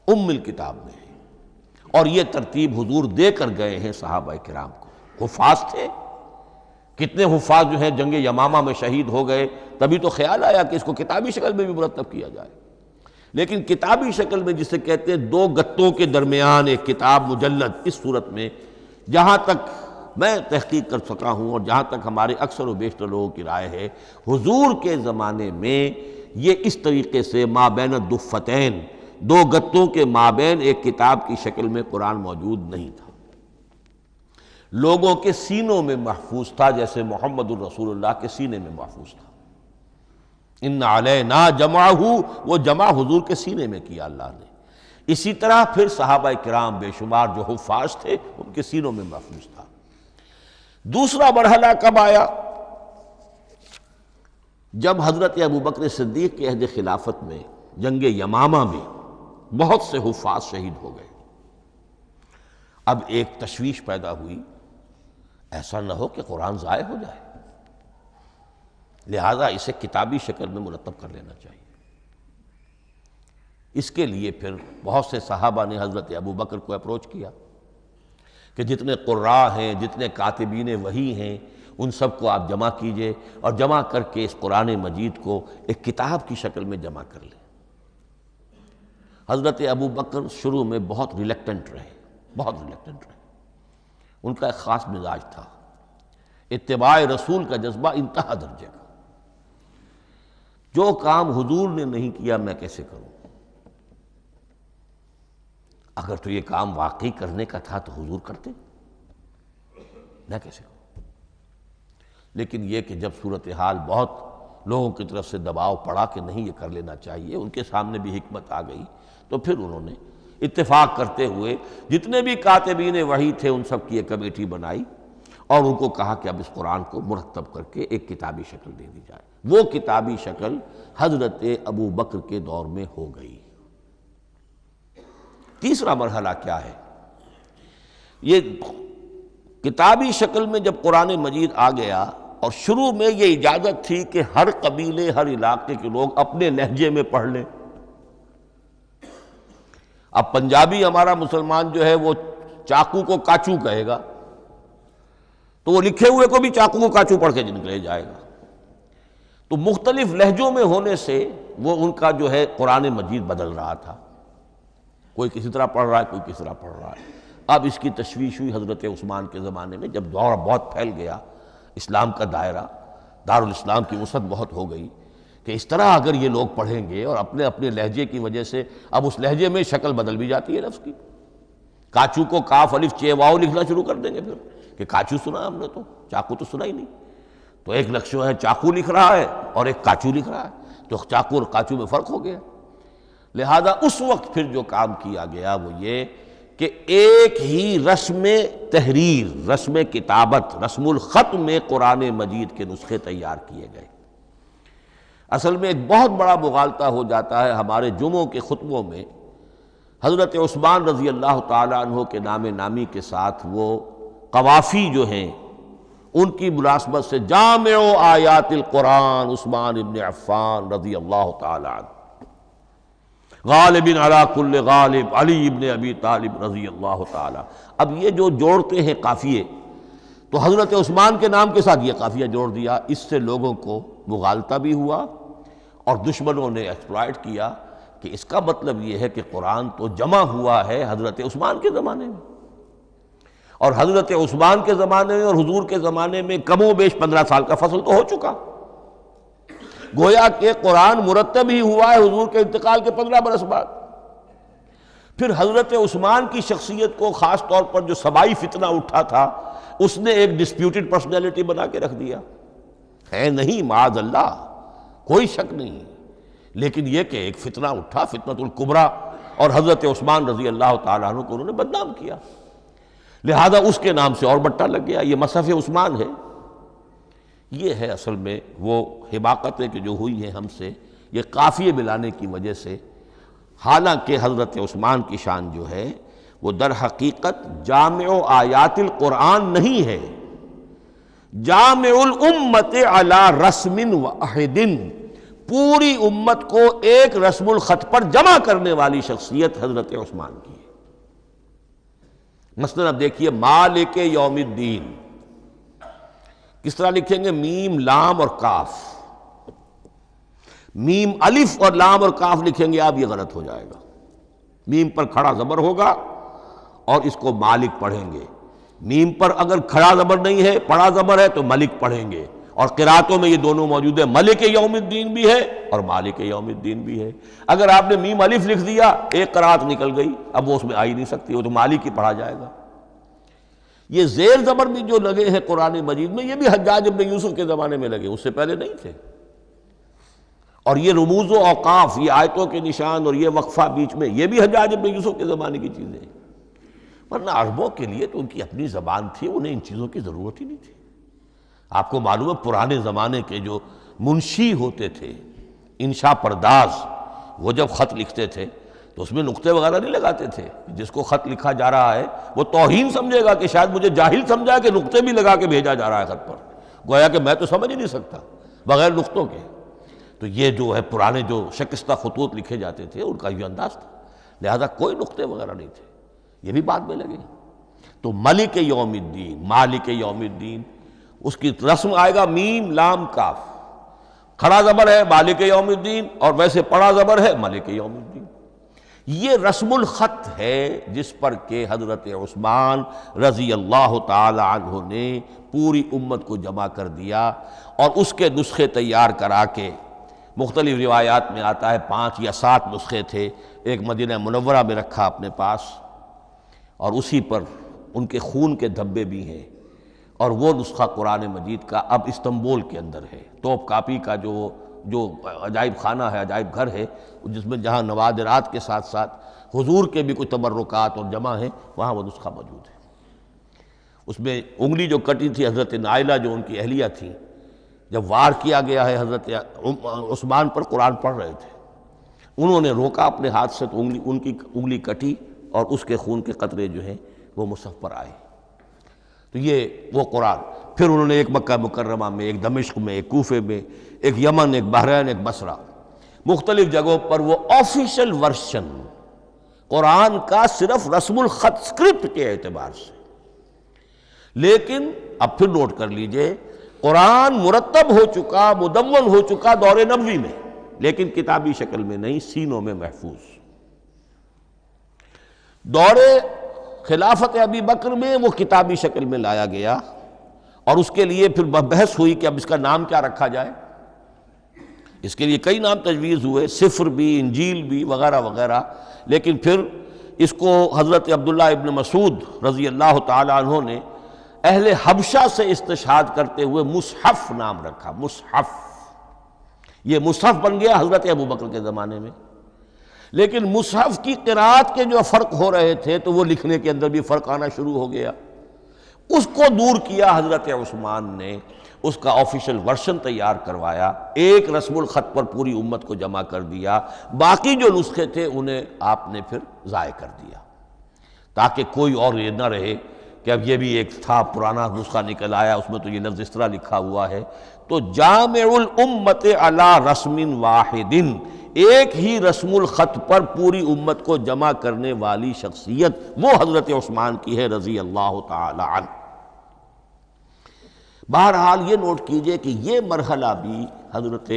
ام الکتاب میں ہے، اور یہ ترتیب حضور دے کر گئے ہیں صحابہ کرام کو۔ حفاظ تھے، کتنے حفاظ جو ہیں جنگ یمامہ میں شہید ہو گئے، تبھی تو خیال آیا کہ اس کو کتابی شکل میں بھی مرتب کیا جائے۔ لیکن کتابی شکل میں جسے کہتے ہیں 2 گتوں کے درمیان ایک کتاب مجلد، اس صورت میں جہاں تک میں تحقیق کر سکا ہوں اور جہاں تک ہمارے اکثر و بیشتر لوگوں کی رائے ہے، حضور کے زمانے میں یہ اس طریقے سے ما بین الدفتین، 2 گتوں کے مابین ایک کتاب کی شکل میں قرآن موجود نہیں تھا۔ لوگوں کے سینوں میں محفوظ تھا، جیسے محمد الرسول اللہ کے سینے میں محفوظ تھا۔ ان علینا جمعہ، وہ جمع حضور کے سینے میں کیا اللہ نے۔ اسی طرح پھر صحابہ کرام بے شمار جو حفاظ تھے ان کے سینوں میں محفوظ تھا۔ دوسرا مرحلہ کب آیا؟ جب حضرت ابوبکر صدیق کے عہد خلافت میں جنگ یمامہ میں بہت سے حفاظ شہید ہو گئے۔ اب ایک تشویش پیدا ہوئی، ایسا نہ ہو کہ قرآن ضائع ہو جائے، لہذا اسے کتابی شکل میں مرتب کر لینا چاہیے۔ اس کے لیے پھر بہت سے صحابہ نے حضرت ابوبکر کو اپروچ کیا کہ جتنے قراء ہیں، جتنے کاتبین وحی ہیں، ان سب کو آپ جمع کیجئے اور جمع کر کے اس قرآن مجید کو ایک کتاب کی شکل میں جمع کر لیں۔ حضرت ابوبکر شروع میں بہت ریلیکٹنٹ رہے، ان کا ایک خاص مزاج تھا، اتباع رسول کا جذبہ انتہا درجے کا۔ جو کام حضور نے نہیں کیا میں کیسے کروں؟ اگر تو یہ کام واقعی کرنے کا تھا تو حضور کرتے، میں کیسے کروں؟ لیکن یہ کہ جب صورتحال بہت لوگوں کی طرف سے دباؤ پڑا کہ نہیں یہ کر لینا چاہیے، ان کے سامنے بھی حکمت آ گئی، تو پھر انہوں نے اتفاق کرتے ہوئے جتنے بھی کاتبین وحی تھے ان سب کی ایک کمیٹی بنائی اور ان کو کہا کہ اب اس قرآن کو مرتب کر کے ایک کتابی شکل دے دی جائے۔ وہ کتابی شکل حضرت ابوبکر کے دور میں ہو گئی۔ تیسرا مرحلہ کیا ہے؟ یہ کتابی شکل میں جب قرآن مجید آ گیا، اور شروع میں یہ اجازت تھی کہ ہر قبیلے، ہر علاقے کے لوگ اپنے لہجے میں پڑھ لیں۔ اب پنجابی ہمارا مسلمان جو ہے وہ چاقو کو کاچو کہے گا تو وہ لکھے ہوئے کو بھی چاقو کو کاچو پڑھ کے نکلے جائے گا۔ تو مختلف لہجوں میں ہونے سے وہ ان کا جو ہے قرآن مجید بدل رہا تھا، کوئی کسی طرح پڑھ رہا ہے، کوئی کسی طرح پڑھ رہا ہے۔ اب اس کی تشویش ہوئی حضرت عثمان کے زمانے میں، جب دور بہت پھیل گیا، اسلام کا دائرہ، دارالاسلام کی وسعت بہت ہو گئی کہ اس طرح اگر یہ لوگ پڑھیں گے اور اپنے اپنے لہجے کی وجہ سے اب اس لہجے میں شکل بدل بھی جاتی ہے لفظ کی۔ کاچو کو کاف الف چے واو لکھنا شروع کر دیں گے پھر کہ کاچو سنا ہم نے، تو چاقو تو سنا ہی نہیں۔ تو ایک لکشو ہے چاقو لکھ رہا ہے اور ایک کاچو لکھ رہا ہے، تو چاقو اور کاچو میں فرق ہو گیا۔ لہذا اس وقت پھر جو کام کیا گیا وہ یہ کہ ایک ہی رسم تحریر، رسم کتابت، رسم الخط میں قرآن مجید کے نسخے تیار کیے گئے۔ اصل میں ایک بہت بڑا مغالطہ ہو جاتا ہے ہمارے جمعوں کے خطبوں میں، حضرت عثمان رضی اللہ تعالیٰ عنہ کے نام نامی کے ساتھ وہ قوافی جو ہیں ان کی ملازمت سے جامع آیات القرآن عثمان ابن عفان رضی اللہ تعالیٰ عنہ، غالب علی کل غالب علی ابن ابی طالب رضی اللہ تعالیٰ۔ اب یہ جو جوڑتے ہیں قافیے، تو حضرت عثمان کے نام کے ساتھ یہ قافیہ جوڑ دیا، اس سے لوگوں کو مغالطہ بھی ہوا اور دشمنوں نے ایکسپلائٹ کیا کہ اس کا مطلب یہ ہے کہ قرآن تو جمع ہوا ہے حضرت عثمان کے زمانے میں، اور حضرت عثمان کے زمانے میں اور حضور کے زمانے میں کم و بیش 15 سال کا فصل تو ہو چکا، گویا کہ قرآن مرتب ہی ہوا ہے حضور کے انتقال کے 15 برس بعد۔ پھر حضرت عثمان کی شخصیت کو خاص طور پر جو سبائی فتنہ اٹھا تھا اس نے ایک ڈسپیوٹڈ پرسنالٹی بنا کے رکھ دیا ہے، نہیں معاذ اللہ، کوئی شک نہیں، لیکن یہ کہ ایک فتنہ اٹھا، فتنۃ الکبریٰ، اور حضرت عثمان رضی اللہ تعالیٰ عنہ کو انہوں نے بدنام کیا، لہذا اس کے نام سے اور بٹا لگ گیا، یہ مصحف عثمان ہے۔ یہ ہے اصل میں وہ حماقتیں کہ جو ہوئی ہیں ہم سے، یہ قافیے ملانے کی وجہ سے، حالانکہ حضرت عثمان کی شان جو ہے وہ در حقیقت جامع آیات القرآن نہیں ہے، جامع الامت علی رسم واحد، پوری امت کو ایک رسم الخط پر جمع کرنے والی شخصیت حضرت عثمان کی ہے۔ مثلا اب دیکھیے مالک یوم الدین کس طرح لکھیں گے؟ میم لام اور کاف، میم الف اور لام اور کاف لکھیں گے آپ، یہ غلط ہو جائے گا، میم پر کھڑا زبر ہوگا اور اس کو مالک پڑھیں گے، میم پر اگر کھڑا زبر نہیں ہے پڑا زبر ہے تو ملک پڑھیں گے، اور قراتوں میں یہ دونوں موجود ہے، ملک یوم الدین بھی ہے اور مالک یوم الدین بھی ہے۔ اگر آپ نے میم الف لکھ دیا ایک قرات نکل گئی، اب وہ اس میں آ ہی نہیں سکتی، وہ تو مالک ہی پڑھا جائے گا۔ یہ زیر زبر بھی جو لگے ہیں قرآن مجید میں، یہ بھی حجاج ابن یوسف کے زمانے میں لگے، اس سے پہلے نہیں تھے۔ اور یہ رموز و اوقاف، یہ آیتوں کے نشان اور یہ وقفہ بیچ میں، یہ بھی حجاج ابن یوسف کے زمانے کی چیزیں ہیں۔ ورنہ عربوں کے لیے تو ان کی اپنی زبان تھی، انہیں ان چیزوں کی ضرورت ہی نہیں تھی۔ آپ کو معلوم ہے پرانے زمانے کے جو منشی ہوتے تھے، انشاء پرداز، وہ جب خط لکھتے تھے تو اس میں نقطے وغیرہ نہیں لگاتے تھے۔ جس کو خط لکھا جا رہا ہے وہ توہین سمجھے گا کہ شاید مجھے جاہل سمجھا کہ نقطے بھی لگا کے بھیجا جا رہا ہے خط پر، گویا کہ میں تو سمجھ ہی نہیں سکتا بغیر نقطوں کے۔ تو یہ جو ہے پرانے جو شکستہ خطوط لکھے جاتے تھے ان کا یہ انداز تھا، لہذا کوئی نقطے وغیرہ نہیں تھے، یہ بھی بعد میں لگے۔ تو ملک یوم الدین، مالک یوم الدین، اس کی رسم آئے گا میم لام کاف، کھڑا زبر ہے مالک یوم الدین اور ویسے پڑا زبر ہے ملک یوم الدین۔ یہ رسم الخط ہے جس پر کہ حضرت عثمان رضی اللہ تعالی عنہ نے پوری امت کو جمع کر دیا اور اس کے نسخے تیار کرا کے، مختلف روایات میں آتا ہے 5 یا 7 نسخے تھے، ایک مدینہ منورہ میں رکھا اپنے پاس، اور اسی پر ان کے خون کے دھبے بھی ہیں، اور وہ نسخہ قرآن مجید کا اب استنبول کے اندر ہے، توپ کاپی کا جو عجائب خانہ ہے، عجائب گھر ہے، جس میں جہاں نوادرات کے ساتھ ساتھ حضور کے بھی کچھ تبرکات اور جمع ہیں، وہاں وہ نسخہ موجود ہے۔ اس میں انگلی جو کٹی تھی حضرت نائلہ جو ان کی اہلیہ تھی، جب وار کیا گیا ہے حضرت عثمان پر، قرآن پڑھ رہے تھے، انہوں نے روکا اپنے ہاتھ سے تو ان کی انگلی کٹی اور اس کے خون کے قطرے جو ہیں وہ مصحف پر آئے۔ تو یہ وہ قرآن، پھر انہوں نے ایک مکہ مکرمہ میں، ایک دمشق میں، ایک کوفے میں، ایک یمن، ایک بحرین، ایک بصرہ، مختلف جگہوں پر وہ آفیشل ورشن قرآن کا صرف رسم الخط سکرپٹ کے اعتبار سے۔ لیکن اب پھر نوٹ کر لیجئے، قرآن مرتب ہو چکا، مدون ہو چکا دور نبوی میں، لیکن کتابی شکل میں نہیں، سینوں میں محفوظ۔ دور خلافت ابی بکر میں وہ کتابی شکل میں لایا گیا، اور اس کے لیے پھر بحث ہوئی کہ اب اس کا نام کیا رکھا جائے۔ اس کے لیے کئی نام تجویز ہوئے، سفر بھی، انجیل بھی، وغیرہ وغیرہ، لیکن پھر اس کو حضرت عبداللہ ابن مسعود رضی اللہ تعالی عنہ نے اہل حبشہ سے استشہاد کرتے ہوئے مصحف نام رکھا۔ مصحف، یہ مصحف بن گیا حضرت ابو بکر کے زمانے میں، لیکن مصحف کی قرأت کے جو فرق ہو رہے تھے تو وہ لکھنے کے اندر بھی فرق آنا شروع ہو گیا۔ اس کو دور کیا حضرت عثمان نے، اس کا آفیشل ورشن تیار کروایا، ایک رسم الخط پر پوری امت کو جمع کر دیا، باقی جو نسخے تھے انہیں آپ نے پھر ضائع کر دیا، تاکہ کوئی اور یہ نہ رہے کہ اب یہ بھی ایک تھا پرانا نسخہ نکل آیا، اس میں تو یہ لفظ اس طرح لکھا ہوا ہے۔ تو جامع الامت علی رسم واحد، ایک ہی رسم الخط پر پوری امت کو جمع کرنے والی شخصیت وہ حضرت عثمان کی ہے رضی اللہ تعالی عنہ۔ بہرحال یہ نوٹ کیجئے کہ یہ مرحلہ بھی حضرت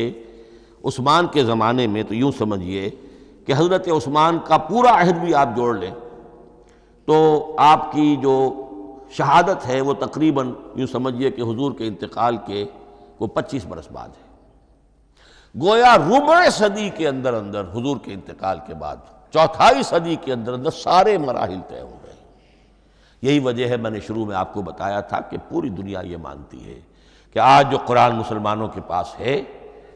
عثمان کے زمانے میں، تو یوں سمجھیے کہ حضرت عثمان کا پورا عہد بھی آپ جوڑ لیں تو آپ کی جو شہادت ہے وہ تقریباً یوں سمجھیے کہ حضور کے انتقال کے وہ 25 برس بعد ہے، گویا ربع صدی کے اندر اندر حضور کے انتقال کے بعد، چوتھائی صدی کے اندر اندر سارے مراحل طے ہو گئے۔ یہی وجہ ہے میں نے شروع میں آپ کو بتایا تھا کہ پوری دنیا یہ مانتی ہے کہ آج جو قرآن مسلمانوں کے پاس ہے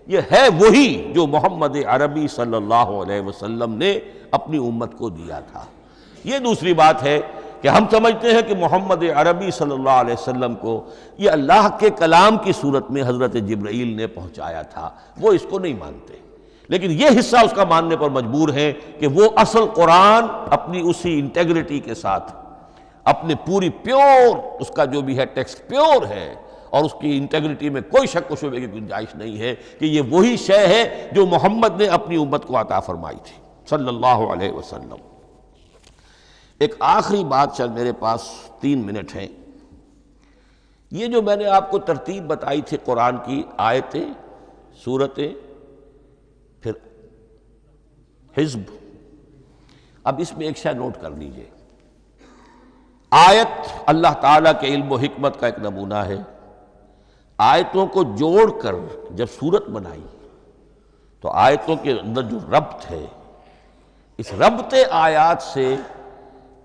یہ ہے وہی جو محمد عربی صلی اللہ علیہ وسلم نے اپنی امت کو دیا تھا۔ یہ دوسری بات ہے کہ ہم سمجھتے ہیں کہ محمد عربی صلی اللہ علیہ وسلم کو یہ اللہ کے کلام کی صورت میں حضرت جبرائیل نے پہنچایا تھا، وہ اس کو نہیں مانتے، لیکن یہ حصہ اس کا ماننے پر مجبور ہیں کہ وہ اصل قرآن اپنی اسی انٹیگریٹی کے ساتھ، اپنے پوری پیور، اس کا جو بھی ہے ٹیکسٹ پیور ہے اور اس کی انٹیگریٹی میں کوئی شک و شبہ کی گنجائش نہیں ہے کہ یہ وہی شے ہے جو محمد نے اپنی امت کو عطا فرمائی تھی صلی اللہ علیہ وسلم۔ ایک آخری بات، چل میرے پاس 3 منٹ ہیں، یہ جو میں نے آپ کو ترتیب بتائی تھی قرآن کی، آیتیں، سورتیں، پھر حزب، اب اس میں ایک شے نوٹ کر لیجئے۔ آیت اللہ تعالیٰ کے علم و حکمت کا ایک نمونہ ہے، آیتوں کو جوڑ کر جب سورت بنائی تو آیتوں کے اندر جو ربط ہے، اس ربط آیات سے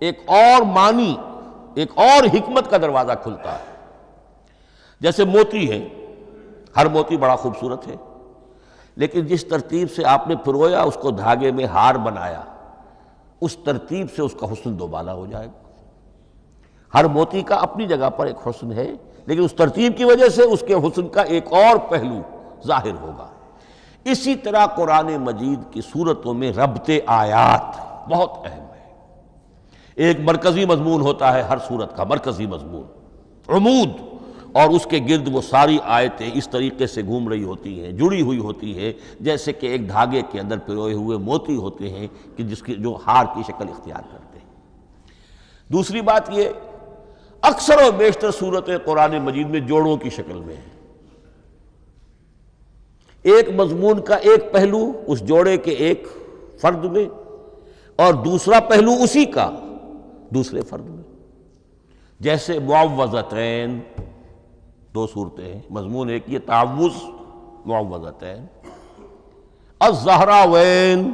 ایک اور معنی ایک اور حکمت کا دروازہ کھلتا ہے۔ جیسے موتی ہے، ہر موتی بڑا خوبصورت ہے، لیکن جس ترتیب سے آپ نے پرویا، اس کو دھاگے میں ہار بنایا، اس ترتیب سے اس کا حسن دوبالا ہو جائے گا۔ ہر موتی کا اپنی جگہ پر ایک حسن ہے، لیکن اس ترتیب کی وجہ سے اس کے حسن کا ایک اور پہلو ظاہر ہوگا۔ اسی طرح قرآن مجید کی صورتوں میں ربط آیات بہت اہم ہے۔ ایک مرکزی مضمون ہوتا ہے ہر صورت کا، مرکزی مضمون، عمود، اور اس کے گرد وہ ساری آیتیں اس طریقے سے گھوم رہی ہوتی ہیں، جڑی ہوئی ہوتی ہے، جیسے کہ ایک دھاگے کے اندر پروئے ہوئے موتی ہوتے ہیں کہ جس کی جو ہار کی شکل اختیار کرتے ہیں۔ دوسری بات یہ، اکثر و بیشتر صورتیں قرآن مجید میں جوڑوں کی شکل میں ہیں۔ ایک مضمون کا ایک پہلو اس جوڑے کے ایک فرد میں، اور دوسرا پہلو اسی کا دوسرے فرد میں۔ جیسے معوذتین، دو صورتیں ہیں، مضمون ایک یہ تعوذ، معوذتین۔ الزہراوین،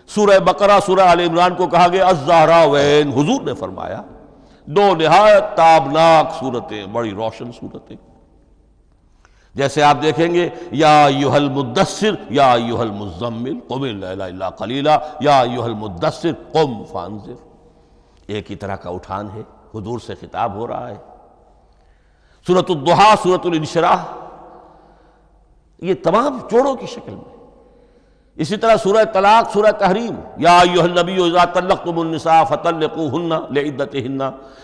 سورہ بقرہ سورہ آل عمران کو کہا گیا الزہراوین، حضور نے فرمایا دو نہایت تابناک صورتیں، بڑی روشن صورتیں۔ جیسے آپ دیکھیں گے یا ایھا المدثر یا ایھا المزمل قم اللیل الا قلیلا یا ایھا المدثر قم فانذر، ایک ہی طرح کا اٹھان ہے، حضور سے خطاب ہو رہا ہے۔ سورۃ الضحیٰ، سورۃ الانشراح، یہ تمام جوڑوں کی شکل میں۔ اسی طرح سورہ طلاق، سورہ تحریم، یا ایھا النبی اذا طلقتم النساء فطلقوہن لعدتہن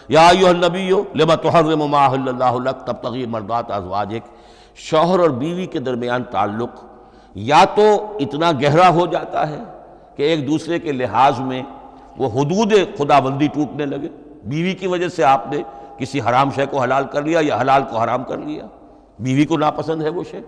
یا ایھا النبی لم تحرم ما احل اللہ لک تبتغی مرضات ازواجک۔ شوہر اور بیوی کے درمیان تعلق یا تو اتنا گہرا ہو جاتا ہے کہ ایک دوسرے کے لحاظ میں وہ حدود خداوندی ٹوٹنے لگے، بیوی کی وجہ سے آپ نے کسی حرام شے کو حلال کر لیا یا حلال کو حرام کر لیا، بیوی کو ناپسند ہے وہ شے،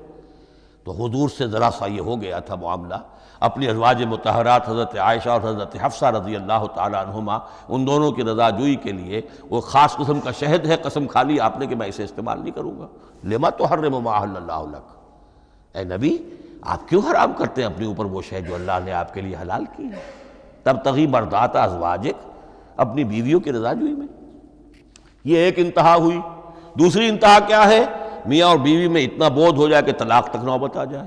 تو حضور سے ذرا سا یہ ہو گیا تھا معاملہ۔ اپنی ازواج مطہرات حضرت عائشہ اور حضرت حفصہ رضی اللہ تعالیٰ عنہما، ان دونوں کی رضا جوئی کے لیے وہ خاص قسم کا شہد ہے، قسم کھا لی آپ نے کہ میں اسے استعمال نہیں کروں گا۔ لما تحرم ما احل اللہ لک، اے نبی آپ کیوں حرام کرتے ہیں اپنے اوپر وہ شے جو اللہ نے آپ کے لیے حلال کی ہے؟ تبتغی مرضات ازواجک، اپنی بیویوں کی رضا جوئی میں۔ یہ ایک انتہا ہوئی۔ دوسری انتہا کیا ہے؟ میاں اور بیوی میں اتنا بودھ ہو جائے کہ طلاق تک نوبت آ جائے۔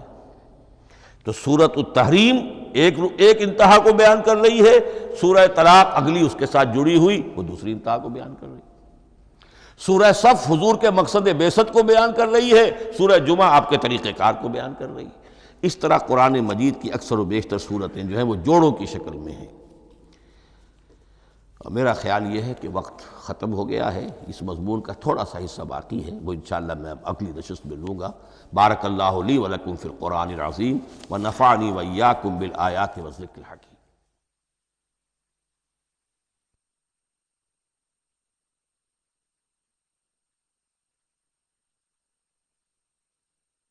تو سورۃ التحریم ایک انتہا کو بیان کر رہی ہے، سورہ طلاق اگلی اس کے ساتھ جڑی ہوئی وہ دوسری انتہا کو بیان کر رہی ہے۔ سورہ صف حضور کے مقصد بعثت کو بیان کر رہی ہے، سورہ جمعہ آپ کے طریقہ کار کو بیان کر رہی ہے۔ اس طرح قرآن مجید کی اکثر و بیشتر صورتیں جو ہیں وہ جوڑوں کی شکل میں ہیں۔ میرا خیال یہ ہے کہ وقت ختم ہو گیا ہے، اس مضمون کا تھوڑا سا حصہ باقی ہے، وہ انشاءاللہ میں اگلی نشست میں لوں گا۔ بارک اللہ لی ولکم فی القرآن العظیم ونفعنی وإیاکم بالآیات والذکر الحکیم۔